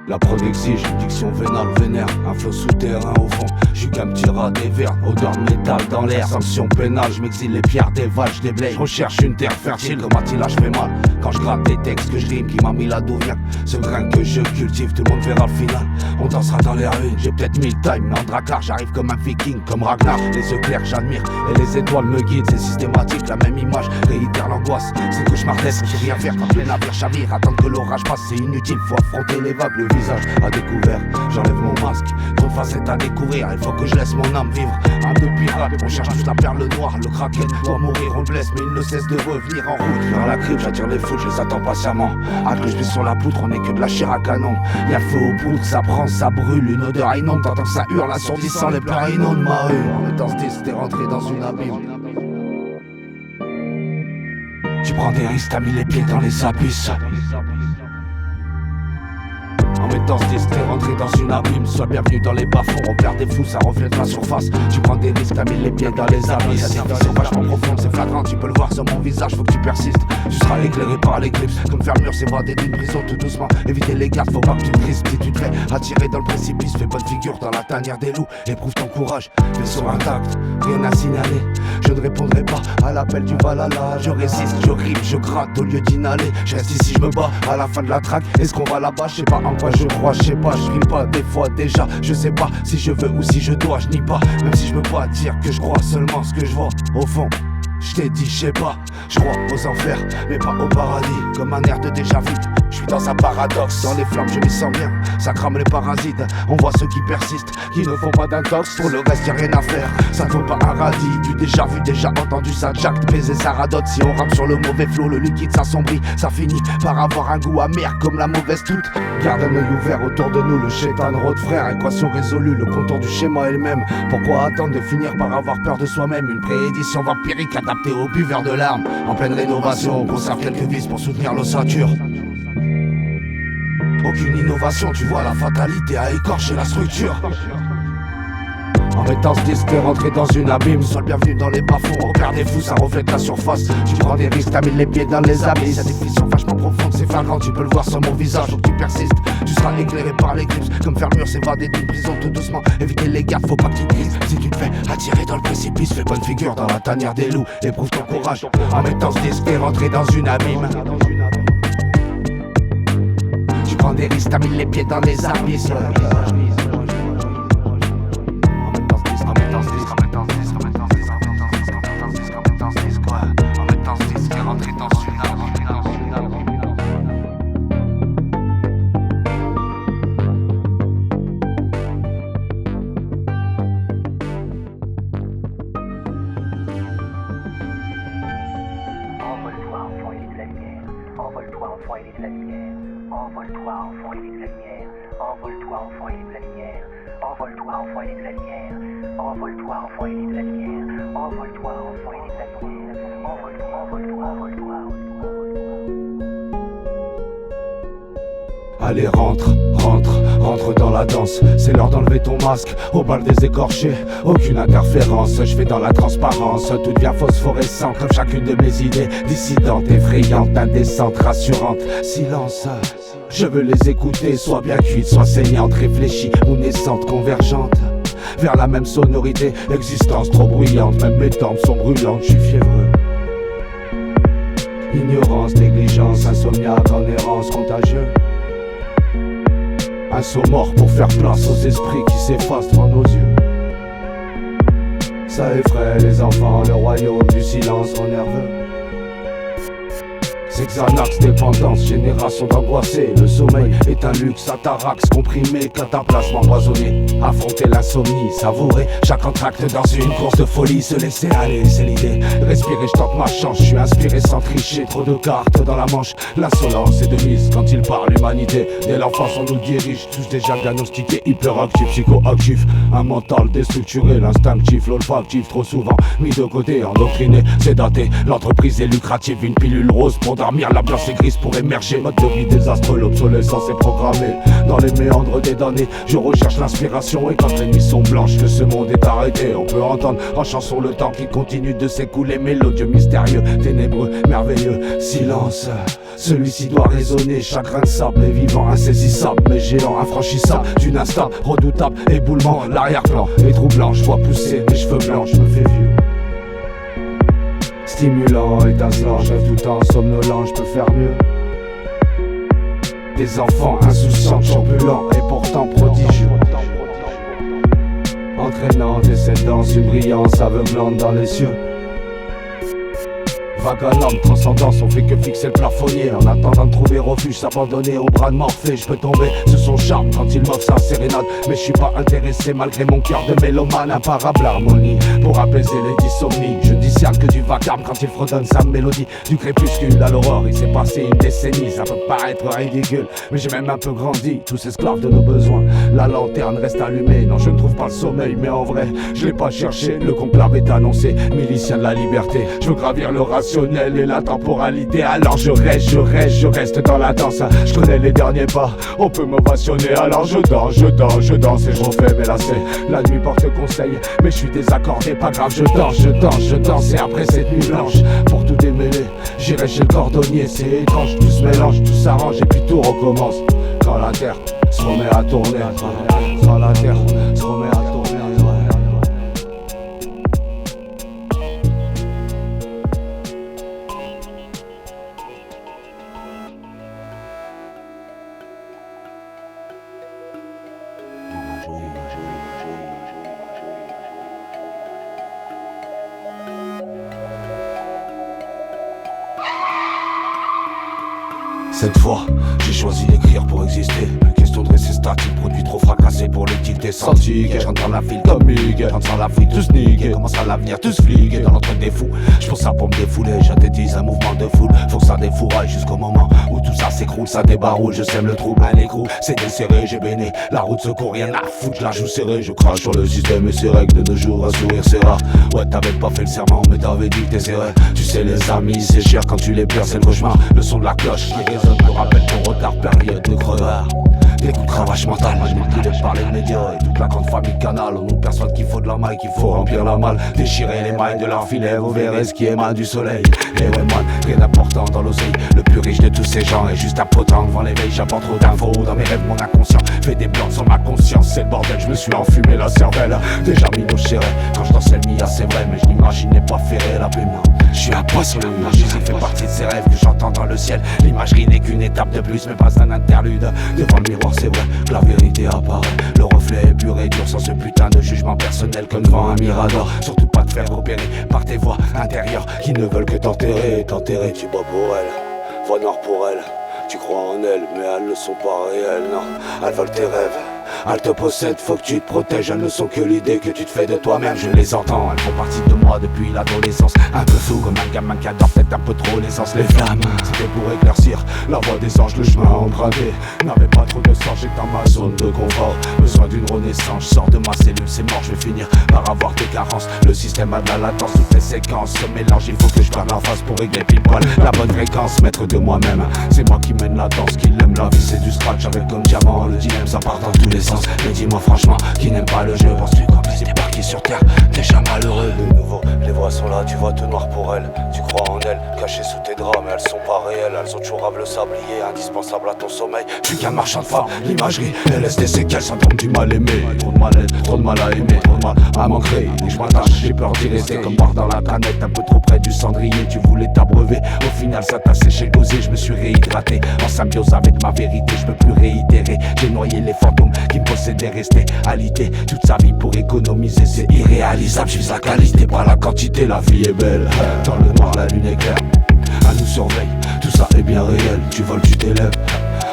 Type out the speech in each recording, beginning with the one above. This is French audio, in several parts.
La prod exige une diction vénale vénère, un flow souterrain au fond. J'suis qu'un petit rat des verts, odeur de métal dans l'air. Sanction pénale, j'm'exile les pierres des vaches, j'déblaye. J'recherche une terre fertile, comme Attila j'fais mal. Quand j'gratte des textes que j'rime, qui m'a mis là d'où vient ce grain que je cultive, tout le monde verra le final. On dansera dans les rues, j'ai peut-être 1000 times, mais en dracard j'arrive comme un viking, comme Ragnar. Les yeux clairs j'admire, et les étoiles me guident. C'est systématique, la même image, réitère l'angoisse. C'est cauchemardesque, j'ai rien faire quand les navires chavirent. Attendre que l'orage passe, c'est inutile, faut affronter les vagues. Le visage à découvert, j'enlève mon masque. Trop de facettes à découvrir, il faut que je laisse mon âme vivre. Âme de pirate, on cherche toute la perle noire. Le kraken doit mourir, on le blesse, mais il ne cesse de revenir en route. Vers la crypte, j'attire les foules, je les attends patiemment. Hâte que je puisse sur la poutre, on est que de la chair à canon. Y'a le feu aux poudres, ça prend, ça brûle. Une odeur inonde, t'entends que ça hurle, assourdissant les pleurs inondent ma rue. En mettant ce disque, t'es rentré dans une abîme. Tu prends des risques, t'as mis les pieds dans les abysses. En mettant ce disque, t'es rentré dans une abîme. Sois bienvenu dans les bas-fonds, on perd des fous, ça reflète la surface. Tu prends des risques, t'as mis les pieds dans les abysses. La définition vachement profonde, c'est flagrant, tu peux le voir sur mon visage, faut que tu persistes. Tu seras éclairé par l'éclipse, comme faire mur s'évader d'une prison tout doucement. Éviter les gardes, faut pas que tu te crispes. Si tu te fais attirer dans le précipice, fais bonne figure dans la tanière des loups. Éprouve ton courage, vaisseau intact, rien à signaler. Je ne répondrai pas à l'appel du Valhalla. Je résiste, je rime, je gratte au lieu d'inhaler. Je reste ici, je me bats à la fin de la traque. Est-ce qu'on va là-bas, je sais pas en quoi je crois, je sais pas, je rime pas des fois déjà. Je sais pas si je veux ou si je dois, je nie pas. Même si je me bats à dire que je crois seulement ce que je vois. Au fond, je t'ai dit, je sais pas, je crois aux enfers, mais pas au paradis. Comme un air de déjà vu, je suis dans un paradoxe. Dans les flammes, je m'y sens bien, ça crame les parasites. On voit ceux qui persistent, qui ne font pas d'intox. Pour le reste, y'a rien à faire, ça ne vaut pas un radis. Du déjà vu, déjà entendu, ça jacte, baiser, ça radote. Si on rappe sur le mauvais flot, le liquide s'assombrit. Ça finit par avoir un goût amer comme la mauvaise toute. Garde un œil ouvert autour de nous, le chétan rôde frère. Équation résolue, le contour du schéma est le même. Pourquoi attendre de finir par avoir peur de soi-même? Une préédition vampirique adaptée au buveur de larmes. En pleine rénovation, on conserve quelques vis pour soutenir l'ossature. Aucune innovation, tu vois la fatalité à écorcher la structure. En mettant ce disque, t'es rentré dans une abîme. Sois le bienvenu dans les bas-fonds, on perd des fous, ça reflète la surface. Tu prends des risques, t'as mis les pieds dans les abysses. Y'a des définition vachement profonde, c'est flagrant, tu peux le voir sur mon visage. Faut que tu persistes, tu seras éclairé par l'éclipse. Comme faire mur s'évader d'une prison tout doucement. Éviter les gardes, faut pas que tu crises. Si tu te fais attirer dans le précipice, fais bonne figure dans la tanière des loups. Éprouve ton courage. En mettant ce disque, t'es rentré dans une abîme. Tu prends des risques, t'as mis les pieds dans les abysses. Envole-toi, enfant ailé de la lumière. Envole-toi, enfant ailé de la lumière. Envole-toi, enfant ailé de la lumière. Envole-toi, enfant ailé de la lumière. Envole-toi, enfant ailé de la lumière. Envole-toi, enfant ailé de la lumière. Envole-toi, envole-toi, envole-toi. Allez rentre, rentre, rentre dans la danse. C'est l'heure d'enlever ton masque, au bal des écorchés. Aucune interférence, je fais dans la transparence. Tout devient phosphorescent comme chacune de mes idées. Dissidentes, effrayantes, indécentes, rassurantes. Silence, je veux les écouter. Soit bien cuites, soit saignantes, réfléchies ou naissantes, convergentes vers la même sonorité. Existence trop bruyante, même mes tempes sont brûlantes. Je suis fiévreux. Ignorance, négligence, insomniaque, en errance, contagieux. Un saut mort pour faire place aux esprits qui s'effacent devant nos yeux. Ça effraie les enfants, le royaume du silence rend nerveux. C'est Xanax, dépendance, génération d'angoissés. Le sommeil est un luxe, atarax, comprimé, cataplasme empoisonné. Affronter l'insomnie, savourer chaque entracte dans une course de folie. Se laisser aller, c'est l'idée. Respirer, je tente ma chance, je suis inspiré sans tricher. Trop de cartes dans la manche, l'insolence est de mise. Quand il parle l'humanité, dès l'enfance on nous dirige. Tous déjà diagnostiqués, hyperactifs, psychoactifs. Un mental déstructuré, l'instinctif, l'olfactif. Trop souvent mis de côté, endoctriné, sédaté. L'entreprise est lucrative, une pilule rose pour s'endormir, l'ambiance est grise pour émerger. Mode de vie désastre, l'obsolescence est programmée. Dans les méandres des données, je recherche l'inspiration. Et quand les nuits sont blanches, que ce monde est arrêté, on peut entendre en chanson le temps qui continue de s'écouler. Mélodieux, mystérieux, ténébreux, merveilleux. Silence, celui-ci doit résonner. Chagrin de sable et vivant, insaisissable mais géant, infranchissable, d'une instable, redoutable, éboulement. L'arrière-plan est troublant, je vois pousser mes cheveux blancs, je me fais vieux. Stimulant, étincelant, je rêve tout en somnolent, je peux faire mieux. Des enfants insouciants, turbulents et pourtant prodigieux. Entraînante et cette danse, une brillance aveuglante dans les cieux. Vague à l'âme, transcendance, on fait que fixer le plafonnier. En attendant de trouver refuge, s'abandonner au bras de Morphée. Je peux tomber sous son charme quand il m'offre sa sérénade. Mais je suis pas intéressé malgré mon cœur de mélomane. Imparable harmonie pour apaiser les dysomnies. Je discerne que du vacarme quand il fredonne sa mélodie. Du crépuscule à l'aurore, il s'est passé une décennie. Ça peut paraître ridicule, mais j'ai même un peu grandi. Tous esclaves de nos besoins, la lanterne reste allumée. Non, je ne trouve pas le sommeil, mais en vrai, je l'ai pas cherché. Le conclave est annoncé, milicien de la liberté. Je veux gravir le rationnel et la temporalité. Alors je reste dans la danse. Je connais les derniers pas, on peut m'ovationner. Alors je danse et je refais mes lacets. La nuit porte conseil, mais je suis désaccordé. Pas grave, je danse et après cette nuit blanche, pour tout démêler, j'irai chez le cordonnier. C'est étrange, tout se mélange, tout s'arrange et puis tout recommence. Quand la terre se remet à tourner, quand la terre se remet à tourner. Cette fois, j'ai choisi d'écrire pour exister. Plus question de rester statique, produit trop fracassé pour les dicter sans ticket. Je rentre dans la ville comme Miguel, rentre dans la ville tous niqués. Commence à l'avenir tous fliqués dans l'entre des fous. J'pense ça pour me défouler, j'inthétise un mouvement de foule. Faut que ça défouraille jusqu'au moment où tout ça s'écroule. Ça débaroule, je sème le trouble, un écrou. C'est desserré, j'ai béné, la route secourt, rien à foutre. Je la joue serrée, je crache sur le système et ses règles. De nos jours, un sourire c'est rare. Ouais, t'avais pas fait le serment, mais t'avais dit que t'essaierais. Tu sais, les amis, c'est cher quand tu les perds, c'est le cauchemar. Le son de la cloche qui résonne te rappelle ton retard, période de crevard. Des coups de cravache mentale, manipulé par les médias et toute la grande famille canal. On nous persuade qu'il faut de la maille, qu'il faut remplir la malle. Déchirer les mailles de leur filet, vous verrez ce qui émane du soleil. Et ouais man, rien d'important dans l'oseille. Le plus riche de tous ces gens est juste impotent devant l'éveil. J'apporte trop d'infos dans mes rêves, mon inconscient fait des blancs sans ma conscience. C'est le bordel, je me suis enfumé la cervelle. Déjà mis nos chérés, quand je dansais le Mia c'est vrai. Mais je n'imaginais pas ferrer la plume. Je suis un poisson, la musique fait partie de ces rêves que j'entends dans le ciel. L'imagerie n'est qu'une étape de plus, mais pas un interlude. Devant le miroir c'est vrai que la vérité apparaît. Le reflet est pur et dur sans ce putain de jugement personnel comme devant un mirador. Surtout pas te faire repérer par tes voix intérieures qui ne veulent que t'enterrer. T'enterrer, tu bois pour elles, voix noire pour elles. Tu crois en elles, mais elles ne sont pas réelles, non. Elles veulent tes rêves, elles te possèdent, faut que tu te protèges. Elles ne sont que l'idée que tu te fais de toi-même. Je les entends, elles font partie de moi depuis l'adolescence. Un peu fou comme un gamin qui adore peut-être un peu trop l'essence. Les flammes, c'était pour éclaircir la voie des anges. Le chemin emprunté n'avait pas trop de sens. J'étais dans ma zone de confort, besoin d'une renaissance. Je sors de ma cellule, c'est mort, je vais finir par avoir des carences. Le système a de la latence, toutes les séquences se mélangent. Il faut que je garde la face pour régler pile poil la bonne fréquence. Maître de moi-même, c'est moi qui mène la danse, qui l'aime. La vie c'est du scratch avec comme diamant. Le dilemme ça part dans tous les sens. Mais dis-moi franchement, qui n'aime pas le jeu? Penses-tu quand t'es débarqué sur terre, déjà malheureux? De nouveau, les voix sont là, tu vois tout noir pour elles. Tu crois en elles, cachées sous tes draps, mais elles sont pas réelles. Elles sont toujours le sablier, indispensable à ton sommeil. Je suis qu'un marchand de phare, l'imagerie, elle laisse des séquelles, syndrome du mal aimé. Trop de mal-être, trop de mal à aimer, trop de mal à manquer. Dès que je m'attache, j'ai peur d'y rester comme barre dans la canette, un peu trop près du cendrier. Tu voulais t'abreuver, au final ça t'a séché, causé. Je me suis réhydraté, en symbiose avec ma vérité. Je peux plus réitérer, j'ai noyé les fantômes qui me possédaient. Rester alité toute sa vie pour économiser, c'est irréalisable. Je vise la qualité, pas la quantité. La vie est belle, dans le noir la lune est claire. Elle nous surveille, tout ça est bien réel. Tu voles, tu t'élèves,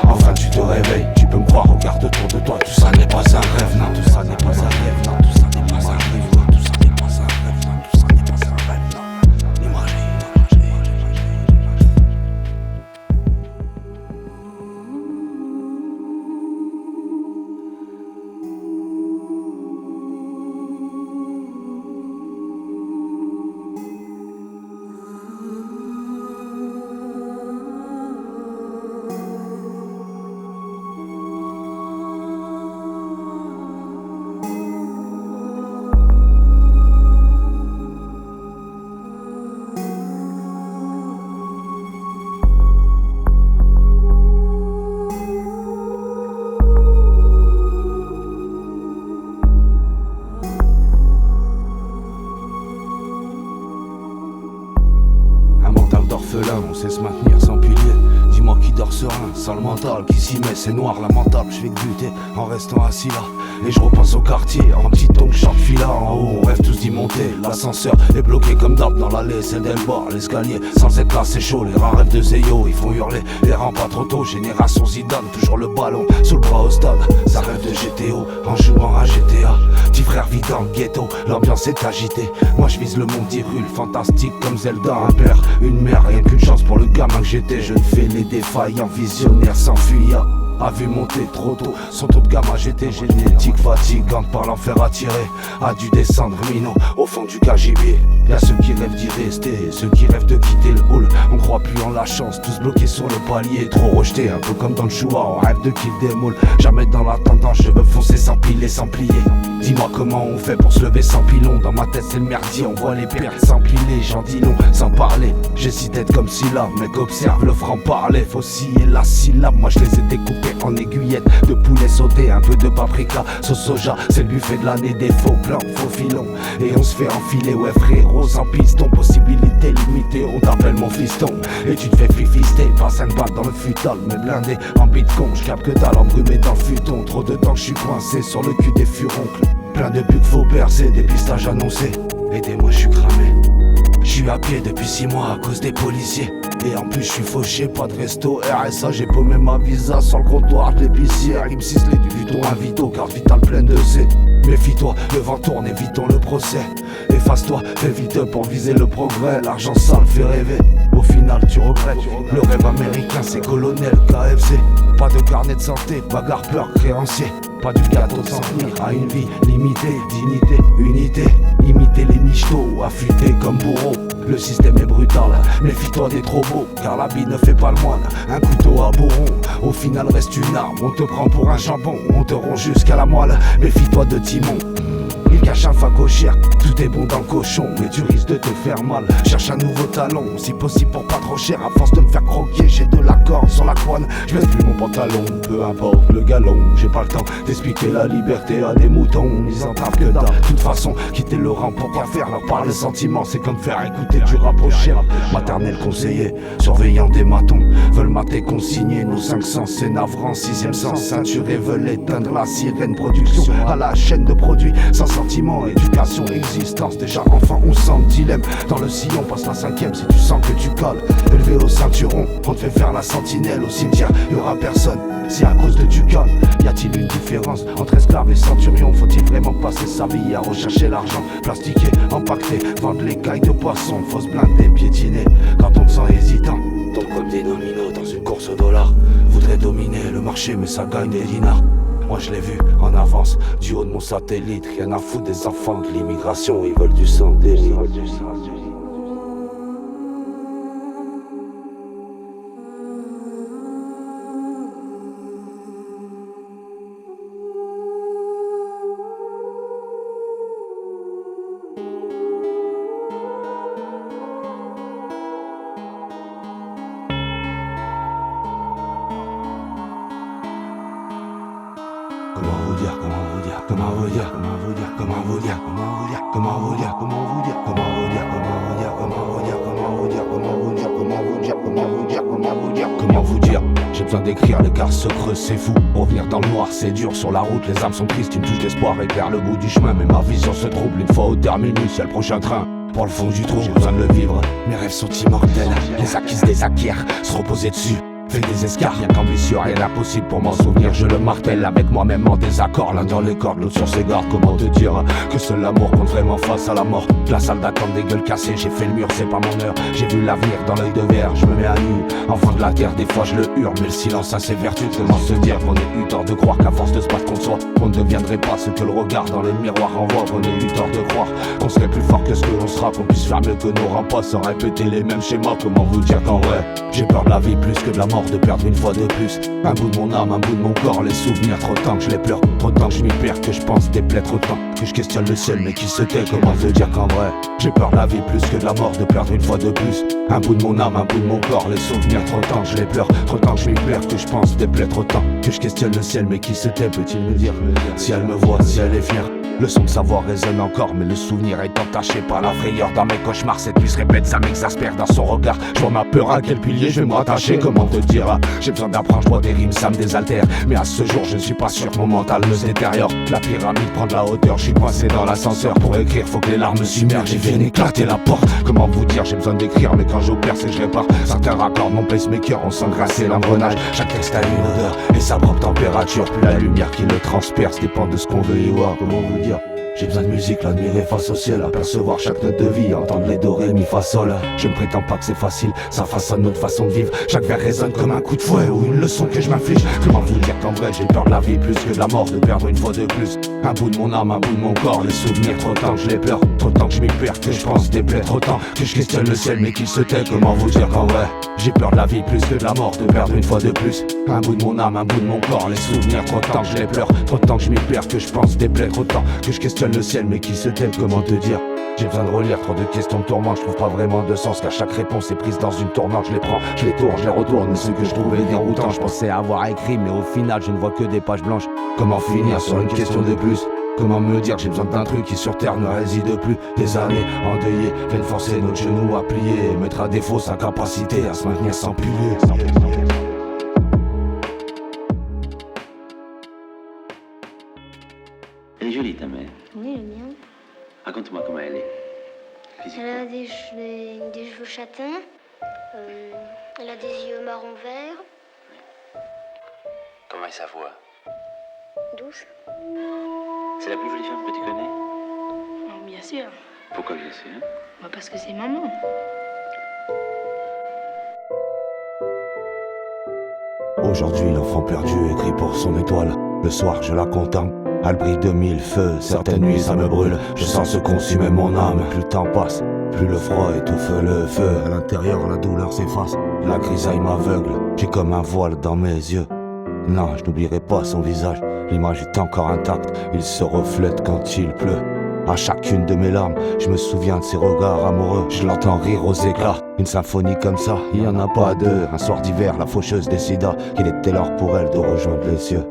enfin tu te réveilles. Tu peux me croire, regarde autour de toi. Tout ça n'est pas un rêve, non. Tout ça n'est pas un rêve, non. Tout ça n'est pas un rêve, non. Tout ça n'est pas un rêve, non. Tout ça n'est pas un rêve, non. L'imagerie. orphelin, on sait se maintenir sans pilier. Dis-moi qui dort serein, sans le mental, qui s'y met, c'est noir, lamentable. Je fais que buter en restant assis là. Et je repense au quartier, en petit ton que chante fila. En haut, on rêve tous d'y monter. L'ascenseur est bloqué comme d'hab dans l'allée, celle d'elle bord. L'escalier, sans être là, c'est chaud. Les rares rêves de Zeyo, ils font hurler. Les rangs pas trop tôt, génération Zidane. Toujours le ballon, sous le bras au stade. Ça rêve de GTO, en jouant à GTA. Petit frère vit dans le ghetto, l'ambiance est agitée. Moi je vise le monde d'Hyrule, fantastique comme Zelda. Un père, une mère, rien qu'une chance pour le gamin que j'étais. Je ne fais les défaillants, visionnaires s'enfuya. A vu monter trop tôt, son taux de gamme j'étais génétique fatigante par l'enfer attiré. A dû descendre minot au fond du cagibier. Y'a ceux qui rêvent d'y rester, ceux qui rêvent de quitter le hall. On croit plus en la chance, tous bloqués sur le palier. Trop rejetés, un peu comme dans le choix, on rêve de kill des moules. Jamais dans la tendance, je veux foncer sans piler, sans plier. Dis-moi comment on fait pour se lever sans pilon. Dans ma tête c'est le merdier, on voit les pertes s'empiler. J'en dis long, sans parler, j'hésite d'être comme syllabe. Mec observe le franc-parler, faut scier la syllabe. Moi je les ai découpés en aiguillettes de poulet sauté, un peu de paprika, sauce soja, c'est le buffet de l'année des faux plans, faux filons. Et on se fait enfiler, ouais frérot, sans piston, possibilité limitée, on t'appelle mon fiston. Et tu te fais fifister, pas 5 balles dans le futal, mais blindé en bitcoin, j'capte que dalle embrumé dans le futon. Trop de temps que je suis coincé sur le cul des furoncles. Plein de buts faut percer, des pistages annoncés. Aidez-moi, je suis cramé. Je suis à pied depuis 6 mois à cause des policiers. Et en plus je suis fauché, pas de resto, RSA, j'ai paumé ma visa sur le comptoir de l'épicière. Il me ciselait du Vuitton, un Vito, carte vitale pleine de C. Méfie-toi, le vent tourne, évitons le procès. Efface-toi, fais vite pour viser le progrès. L'argent sale fait rêver, au final tu regrettes. Le rêve américain c'est colonel, KFC. Pas de carnet de santé, bagarre, peur, créancier. Pas du gâteau de s'en tenir à une vie limitée, dignité, unité. Imiter les michetots, affûtés comme bourreaux. Le système est brutal, méfie-toi des trop beaux, car la bille ne fait pas le moine. Un couteau à bourron, au final reste une arme. On te prend pour un jambon, on te ronge jusqu'à la moelle. Méfie-toi de Timon, il cache un facochère. Tout est bon dans le cochon, mais tu risques de te faire mal. Cherche un nouveau talon, si possible pour pas trop cher. À force de me faire croquer, j'ai de la corde sur la couenne. Je mets plus mon pantalon, peu importe le galon. J'ai pas le temps d'expliquer la liberté à des moutons. Ils entravent que dalle, de toute façon, quitter le rang pour quoi faire. Leur parler sentiments, c'est comme faire écouter du rap au chien. Maternel conseiller, surveillant des matons. Veulent mater consigner nos 500, c'est navrant. 6ème sens, ceinturé, veulent éteindre la sirène. Production à la chaîne de produits, sans sentiment, éducation, existence. Déjà enfant, on sent le dilemme. Dans le sillon, passe la 5ème si tu sens que tu colles. Élevé au ceinturon, on te fait faire la sentinelle. Au cimetière, y'aura personne, c'est à cause de du calme. Y a-t-il une différence entre esclave et centurion? Faut-il vraiment passer sa vie à rechercher l'argent? Plastiqué, empaqueté, vendre les cailles de poisson. Faut se blinder, piétiner quand on te sent hésitant. Tombe comme des dominos dans une course au dollar. Voudrait dominer le marché mais ça gagne des dinars. Moi je l'ai vu en avance, du haut de mon satellite. Rien à foutre des enfants de l'immigration, ils veulent du sang, des livres. Comment vous dire? J'ai besoin d'écrire, l'écart se creuse, c'est fou. Revenir dans le noir, c'est dur, sur la route, les âmes sont tristes. Une touche d'espoir éclaire le bout du chemin, mais ma vision se trouble une fois au terminus. Y'a le prochain train pour le fond du trou, j'ai besoin de le vivre. Mes rêves sont immortels, les acquis se désacquièrent, se reposer dessus. Fais des escarres, rien qu'ambitieux, rien d'impossible pour m'en souvenir. Je le martèle avec moi-même en désaccord. L'un dans les cordes, l'autre sur ses gardes. Comment te dire que seul l'amour compte vraiment face à la mort? La salle d'attente des gueules cassées, j'ai fait le mur, c'est pas mon heure. J'ai vu l'avenir dans l'œil de verre, je me mets à nu. Enfant de la terre, des fois je le hurle, mais le silence a ses vertus. Comment se dire qu'on ait eu tort de croire qu'à force de se battre contre soi, on ne deviendrait pas ce que le regard dans le miroir renvoie. Qu'on ait eu tort de croire qu'on serait plus fort que ce que l'on sera, qu'on puisse faire mieux que nos remparts sans répéter les mêmes schémas. Comment vous dire qu'en vrai, j'ai peur de la vie plus que de la mort, de perdre une fois de plus un bout de mon âme, un bout de mon corps. Les souvenirs, trop de temps que je les pleure, trop de temps que je m'y perds, que je pense déplaire, trop de temps que je questionne le ciel mais qui se tait. Comment te dire qu'en vrai, j'ai peur de la vie plus que de la mort, de perdre une fois de plus un bout de mon âme, un bout de mon corps. Les souvenirs, trop de temps que je les pleure, trop de temps que je m'y perds, que je pense déplaire, trop de temps que je questionne le ciel mais qui se tait. Peut-il me dire si elle me voit, si elle est fière? Le son de sa voix résonne encore, mais le souvenir est entaché par la frayeur. Dans mes cauchemars, cette nuit se répète, ça m'exaspère. Dans son regard, je vois ma peur, à quel pilier je vais me rattacher. Comment te dire, j'ai besoin d'apprendre, je vois des rimes, ça me désaltère. Mais à ce jour, je ne suis pas sûr, mon mental ne se détériore. La pyramide prend de la hauteur, je suis coincé dans l'ascenseur. Pour écrire, faut que les larmes submergent et viennent éclater la porte. Comment vous dire, j'ai besoin d'écrire, mais quand j'opère, c'est que je répare. Certains raccords, mon pacemaker, on sent grasser l'engrenage. Chaque texte a une odeur et sa propre température. Puis la lumière qui le transperce dépend de ce qu'on veut y voir. Comment vous dire? J'ai besoin de musique, l'admirer face au ciel, apercevoir chaque note de vie, entendre les do, ré, mi, fa, sol. Je ne prétends pas que c'est facile, ça façonne notre façon de vivre. Chaque vers résonne comme un coup de fouet ou une leçon que je m'inflige. Comment vous dire qu'en vrai j'ai peur de la vie plus que de la mort, de perdre une fois de plus un bout de mon âme, un bout de mon corps. Les souvenirs, trop tant que je les pleure, trop tant que je m'y perds, que je pense des plaies, trop tant que je questionne le ciel mais qu'il se tait. Comment vous dire qu'en vrai j'ai peur de la vie plus que de la mort, de perdre une fois de plus un bout de mon âme, un bout de mon corps. Les souvenirs, trop tant que je les pleure, trop tant que je m'y perds, que je pense des plaies, trop tant que je questionne le ciel mais qu'il se tait. Comment te dire? J'ai besoin de relire, trop de questions me tourmentent, je trouve pas vraiment de sens, car chaque réponse est prise dans une tournante. Je les prends, je les tourne, je les retourne, mais ce que je trouvais déroutant, je pensais avoir écrit, mais au final je ne vois que des pages blanches. Comment finir sur une question de plus? Comment me dire que j'ai besoin d'un truc qui sur terre ne réside plus? Des années endeuillées viennent forcer notre genou à plier et mettre à défaut sa capacité à se maintenir sans pilier. Elle est jolie ta mère. Oui, le mien. Raconte-moi comment elle est. Elle a des cheveux châtains. Elle a des yeux marron vert. Comment est sa voix? Douce. C'est la plus jolie femme que tu connais? Oh, bien sûr. Pourquoi bien sûr? Bah parce que c'est maman. Aujourd'hui l'enfant perdu écrit pour son étoile. Le soir je la contemple, elle brille de mille feux. Certaines nuits ça me brûle, je sens se consumer mon âme. Plus le temps passe, plus le froid étouffe le feu. À l'intérieur la douleur s'efface, la grisaille m'aveugle. J'ai comme un voile dans mes yeux. Non, je n'oublierai pas son visage, l'image est encore intacte. Il se reflète quand il pleut. À chacune de mes larmes, je me souviens de ses regards amoureux. Je l'entends rire aux éclats. Une symphonie comme ça, il y en a pas deux. Un soir d'hiver, la faucheuse décida qu'il était l'heure pour elle de rejoindre les cieux.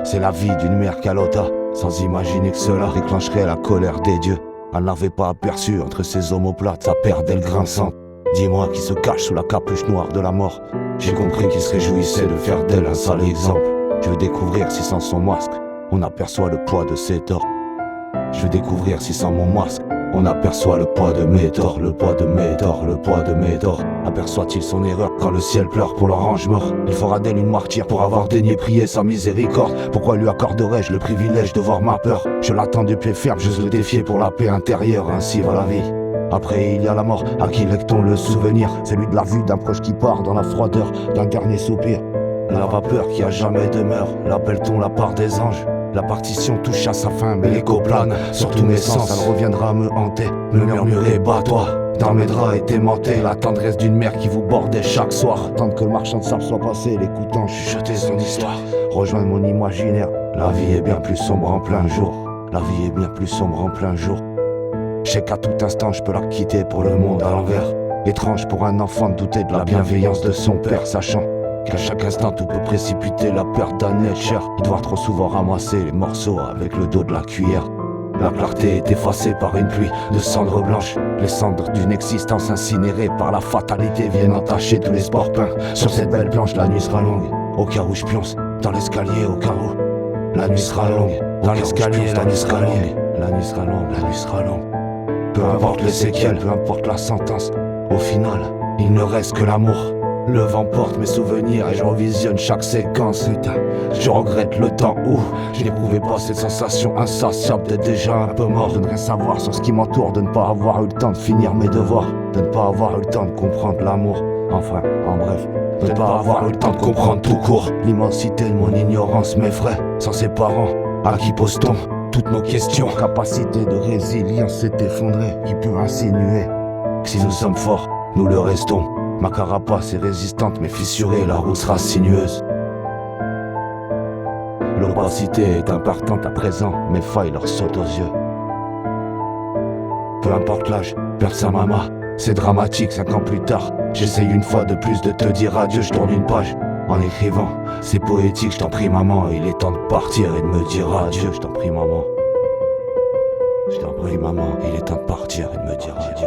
C'est la vie d'une mère calota, sans imaginer que cela déclencherait la colère des dieux. Elle n'avait pas aperçu entre ses omoplates sa paire d'ailes grinçantes. Dis-moi qui se cache sous la capuche noire de la mort. J'ai compris qu'il se réjouissait de faire d'elle un sale exemple. Je veux découvrir si sans son masque, on aperçoit le poids de ses torts. Je veux découvrir si sans mon masque, on aperçoit le poids de mes torts, le poids de mes torts, le poids de mes torts. Aperçoit-il son erreur quand le ciel pleure pour leur ange mort? Il fera d'elle une martyre pour avoir daigné prier sa miséricorde. Pourquoi lui accorderais-je le privilège de voir ma peur? Je l'attends du pied ferme, j'ose le défier pour la paix intérieure, ainsi va la vie. Après il y a la mort, à qui lègue-t-on le souvenir? Celui de la vue d'un proche qui part dans la froideur d'un dernier soupir. La vapeur qui a jamais demeure, l'appelle-t-on la part des anges? La partition touche à sa fin, mais l'écho plane sur tous mes sens. Elle reviendra me hanter, me murmurer, bats-toi dans mes draps est aimanté, la tendresse d'une mère qui vous bordait chaque soir. Attendre que le marchand de sable soit passé, l'écoutant chuchoter son histoire. Rejoindre mon imaginaire, la vie est bien plus sombre en plein jour. La vie est bien plus sombre en plein jour. Je sais qu'à tout instant je peux la quitter pour le monde à l'envers. Étrange pour un enfant de douter de la bienveillance de son père, sachant qu'à chaque instant tout peut précipiter la perte d'un être cher. Devoir trop souvent ramasser les morceaux avec le dos de la cuillère. La clarté est effacée par une pluie de cendres blanches. Les cendres d'une existence incinérée par la fatalité viennent entacher tous les sports peints. Sur cette belle planche la nuit sera longue, au cas où je pionce dans l'escalier, au cas où la nuit sera longue, dans l'escalier, la nuit sera longue, la nuit sera longue, la nuit sera longue. Peu importe les séquelles, peu importe la sentence, au final, il ne reste que l'amour. Le vent porte mes souvenirs et je revisionne chaque séquence. Putain, je regrette le temps où je n'éprouvais pas cette sensation insatiable d'être déjà un peu mort. De ne rien savoir sur ce qui m'entoure, de ne pas avoir eu le temps de finir mes devoirs, de ne pas avoir eu le temps de comprendre l'amour. Enfin, en bref, de ne pas avoir eu le temps de comprendre tout court. L'immensité de mon ignorance m'effraie. Sans ses parents, à qui pose-t-on toutes nos questions? Capacité de résilience s'est effondrée, qui peut insinuer que si nous sommes forts, nous le restons. Ma carapace est résistante mais fissurée, la route sera sinueuse. L'opacité est impartante à présent, mes failles leur sautent aux yeux. Peu importe l'âge, perdre sa maman, c'est dramatique. 5 ans plus tard, j'essaye une fois de plus de te dire adieu. Je tourne une page en écrivant, c'est poétique. Je t'en prie maman, il est temps de partir et de me dire adieu. Je t'en prie maman. Je t'en prie maman, il est temps de partir et de me dire adieu.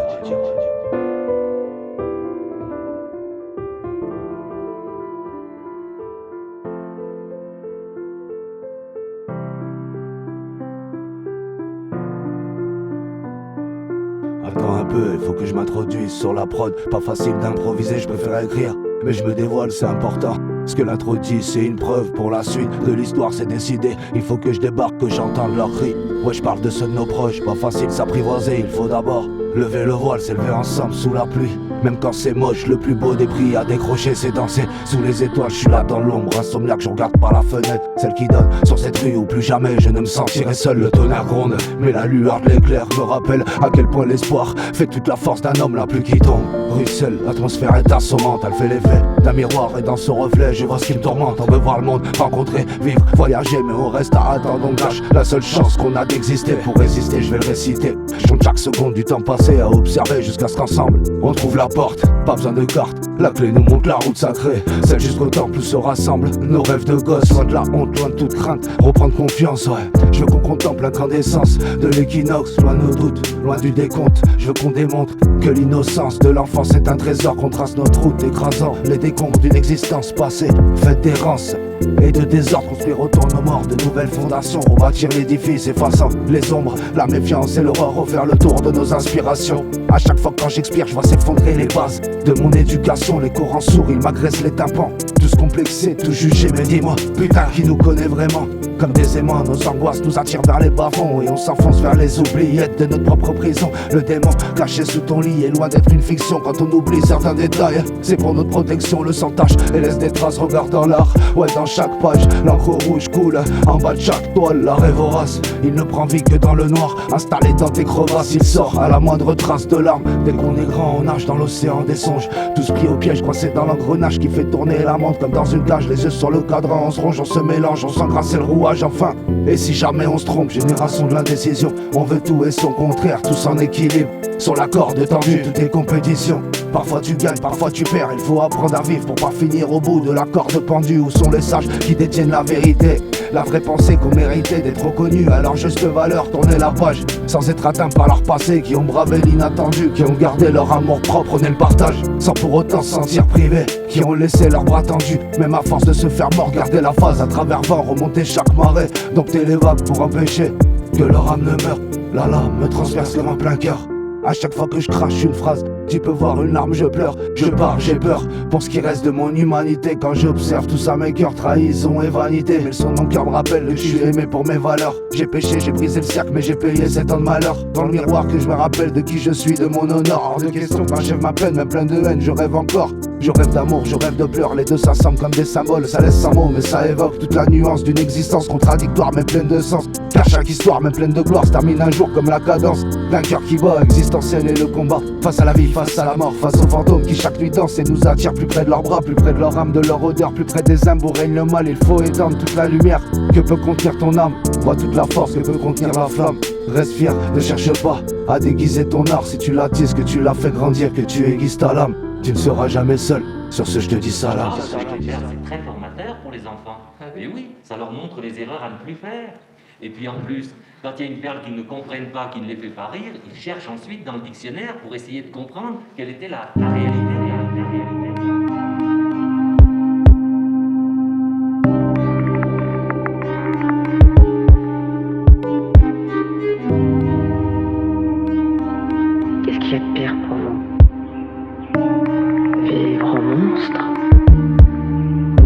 Attends un peu, il faut que je m'introduise sur la prod. Pas facile d'improviser, je préfère écrire, mais je me dévoile, c'est important. Ce que l'intro dit, c'est une preuve pour la suite de l'histoire, c'est décidé. Il faut que je débarque, que j'entende leurs cris. Ouais, je parle de ceux de nos proches, pas facile s'apprivoiser. Il faut d'abord lever le voile, s'élever ensemble sous la pluie. Même quand c'est moche, le plus beau des prix à décrocher, c'est danser sous les étoiles. Je suis là dans l'ombre, insomniaque, je regarde par la fenêtre, celle qui donne sur cette rue où plus jamais je ne me sentirai seul. Le tonnerre gronde, mais la lueur de l'éclair me rappelle à quel point l'espoir fait toute la force d'un homme, la pluie qui tombe ruisselle, l'atmosphère est assommante, elle fait l'effet d'un miroir et dans son reflet je vois ce qui me tourmente. On veut voir le monde, rencontrer, vivre, voyager, mais on reste à attendre, on gâche la seule chance qu'on a d'exister. Pour résister, je vais le réciter, je compte chaque seconde du temps passé à observer jusqu'à ce qu'ensemble on trouve la porte. Pas besoin de carte, la clé nous montre la route sacrée, celle jusqu'au temple où se rassemblent nos rêves de gosse. Loin de la honte, loin de toute crainte, reprendre confiance, ouais. Je veux qu'on contemple l'incandescence de l'équinoxe, loin de nos doutes, loin du décompte. Je veux qu'on démontre que l'innocence de l'enfance est un trésor, qu'on trace notre route, écrasant les décombres d'une existence passée, faite d'errance et de désordre. Construire autour de nos morts de nouvelles fondations, rebâtir l'édifice effaçant les ombres, la méfiance et l'horreur, refaire le tour de nos inspirations. À chaque fois que quand j'expire, je vois s'effondrer les bases de mon éducation. Les courants sourds, ils m'agressent les tympans, tous complexés, tous jugés. Mais dis-moi, putain, qui nous connaît vraiment? Comme des aimants, nos angoisses nous attirent vers les bas-fonds et on s'enfonce vers les oubliettes de notre propre prison. Le démon caché sous ton lit est loin d'être une fiction. Quand on oublie certains détails, c'est pour notre protection. Le sang tâche et laisse des traces, regarde dans l'art. Ouais, dans chaque page, l'encre rouge coule en bas de chaque toile. La rêve vorace, il ne prend vie que dans le noir. Installé dans tes crevasses, il sort à la moindre trace de larmes. Dès qu'on est grand, on nage dans l'océan des songes, tous pris au piège, coincés dans l'engrenage qui fait tourner la montre comme dans une cage. Les yeux sur le cadran, on se ronge, on se mélange, on s'engrasse le rouage enfin. Et si jamais on se trompe, génération de l'indécision, on veut tout et son contraire, tous en équilibre. Sur la corde tendue, toutes les compétitions. Parfois tu gagnes, parfois tu perds. Il faut apprendre à vivre pour pas finir au bout de la corde pendue. Où sont les sages qui détiennent la vérité, la vraie pensée qu'on méritait d'être reconnus à leur juste valeur. Tourner la page sans être atteint par leur passé, qui ont bravé l'inattendu, qui ont gardé leur amour propre, on est le partage sans pour autant se sentir privés, qui ont laissé leurs bras tendus, même à force de se faire mort, garder la phase à travers vent, remonter chaque marée, dompter les vagues pour empêcher que leur âme ne meure. La lame me transperce comme un plein cœur. À chaque fois que je crache une phrase, tu peux voir une larme, je pleure, je pars, j'ai peur pour ce qui reste de mon humanité. Quand j'observe tout ça, mes cœurs, trahison et vanité. Mais le son de mon cœur me rappelle que je suis aimé pour mes valeurs. J'ai péché, j'ai brisé le cercle, mais j'ai payé 7 ans de malheur. Dans le miroir que je me rappelle de qui je suis, de mon honneur. Hors de question, j'achève ma peine, même plein de haine, je rêve encore. Je rêve d'amour, je rêve de pleurs, les deux s'assemblent comme des symboles. Ça laisse sans mots, mais ça évoque toute la nuance d'une existence contradictoire, mais pleine de sens. Car chaque histoire, même pleine de gloire, se termine un jour comme la cadence d'un cœur qui bat, existentiel et le combat. Face à la vie, face à la mort, face aux fantômes qui chaque nuit dansent et nous attirent plus près de leurs bras, plus près de leur âme, de leur odeur, plus près des âmes où règne le mal. Il faut étendre toute la lumière que peut contenir ton âme. Vois toute la force que peut contenir la flamme. Reste fier, ne cherche pas à déguiser ton art. Si tu l'attises, que tu l'as fait grandir, que tu aiguises ta lame, tu ne seras jamais seul. Sur ce, je te dis ça là. C'est très formateur pour les enfants. Et oui, ça leur montre les erreurs à ne plus faire. Et puis en plus, quand il y a une perle qu'ils ne comprennent pas, qui ne les fait pas rire, ils cherchent ensuite dans le dictionnaire pour essayer de comprendre quelle était la réalité. Qu'est-ce qu'il y a de pire pour vous? Vivre en monstre?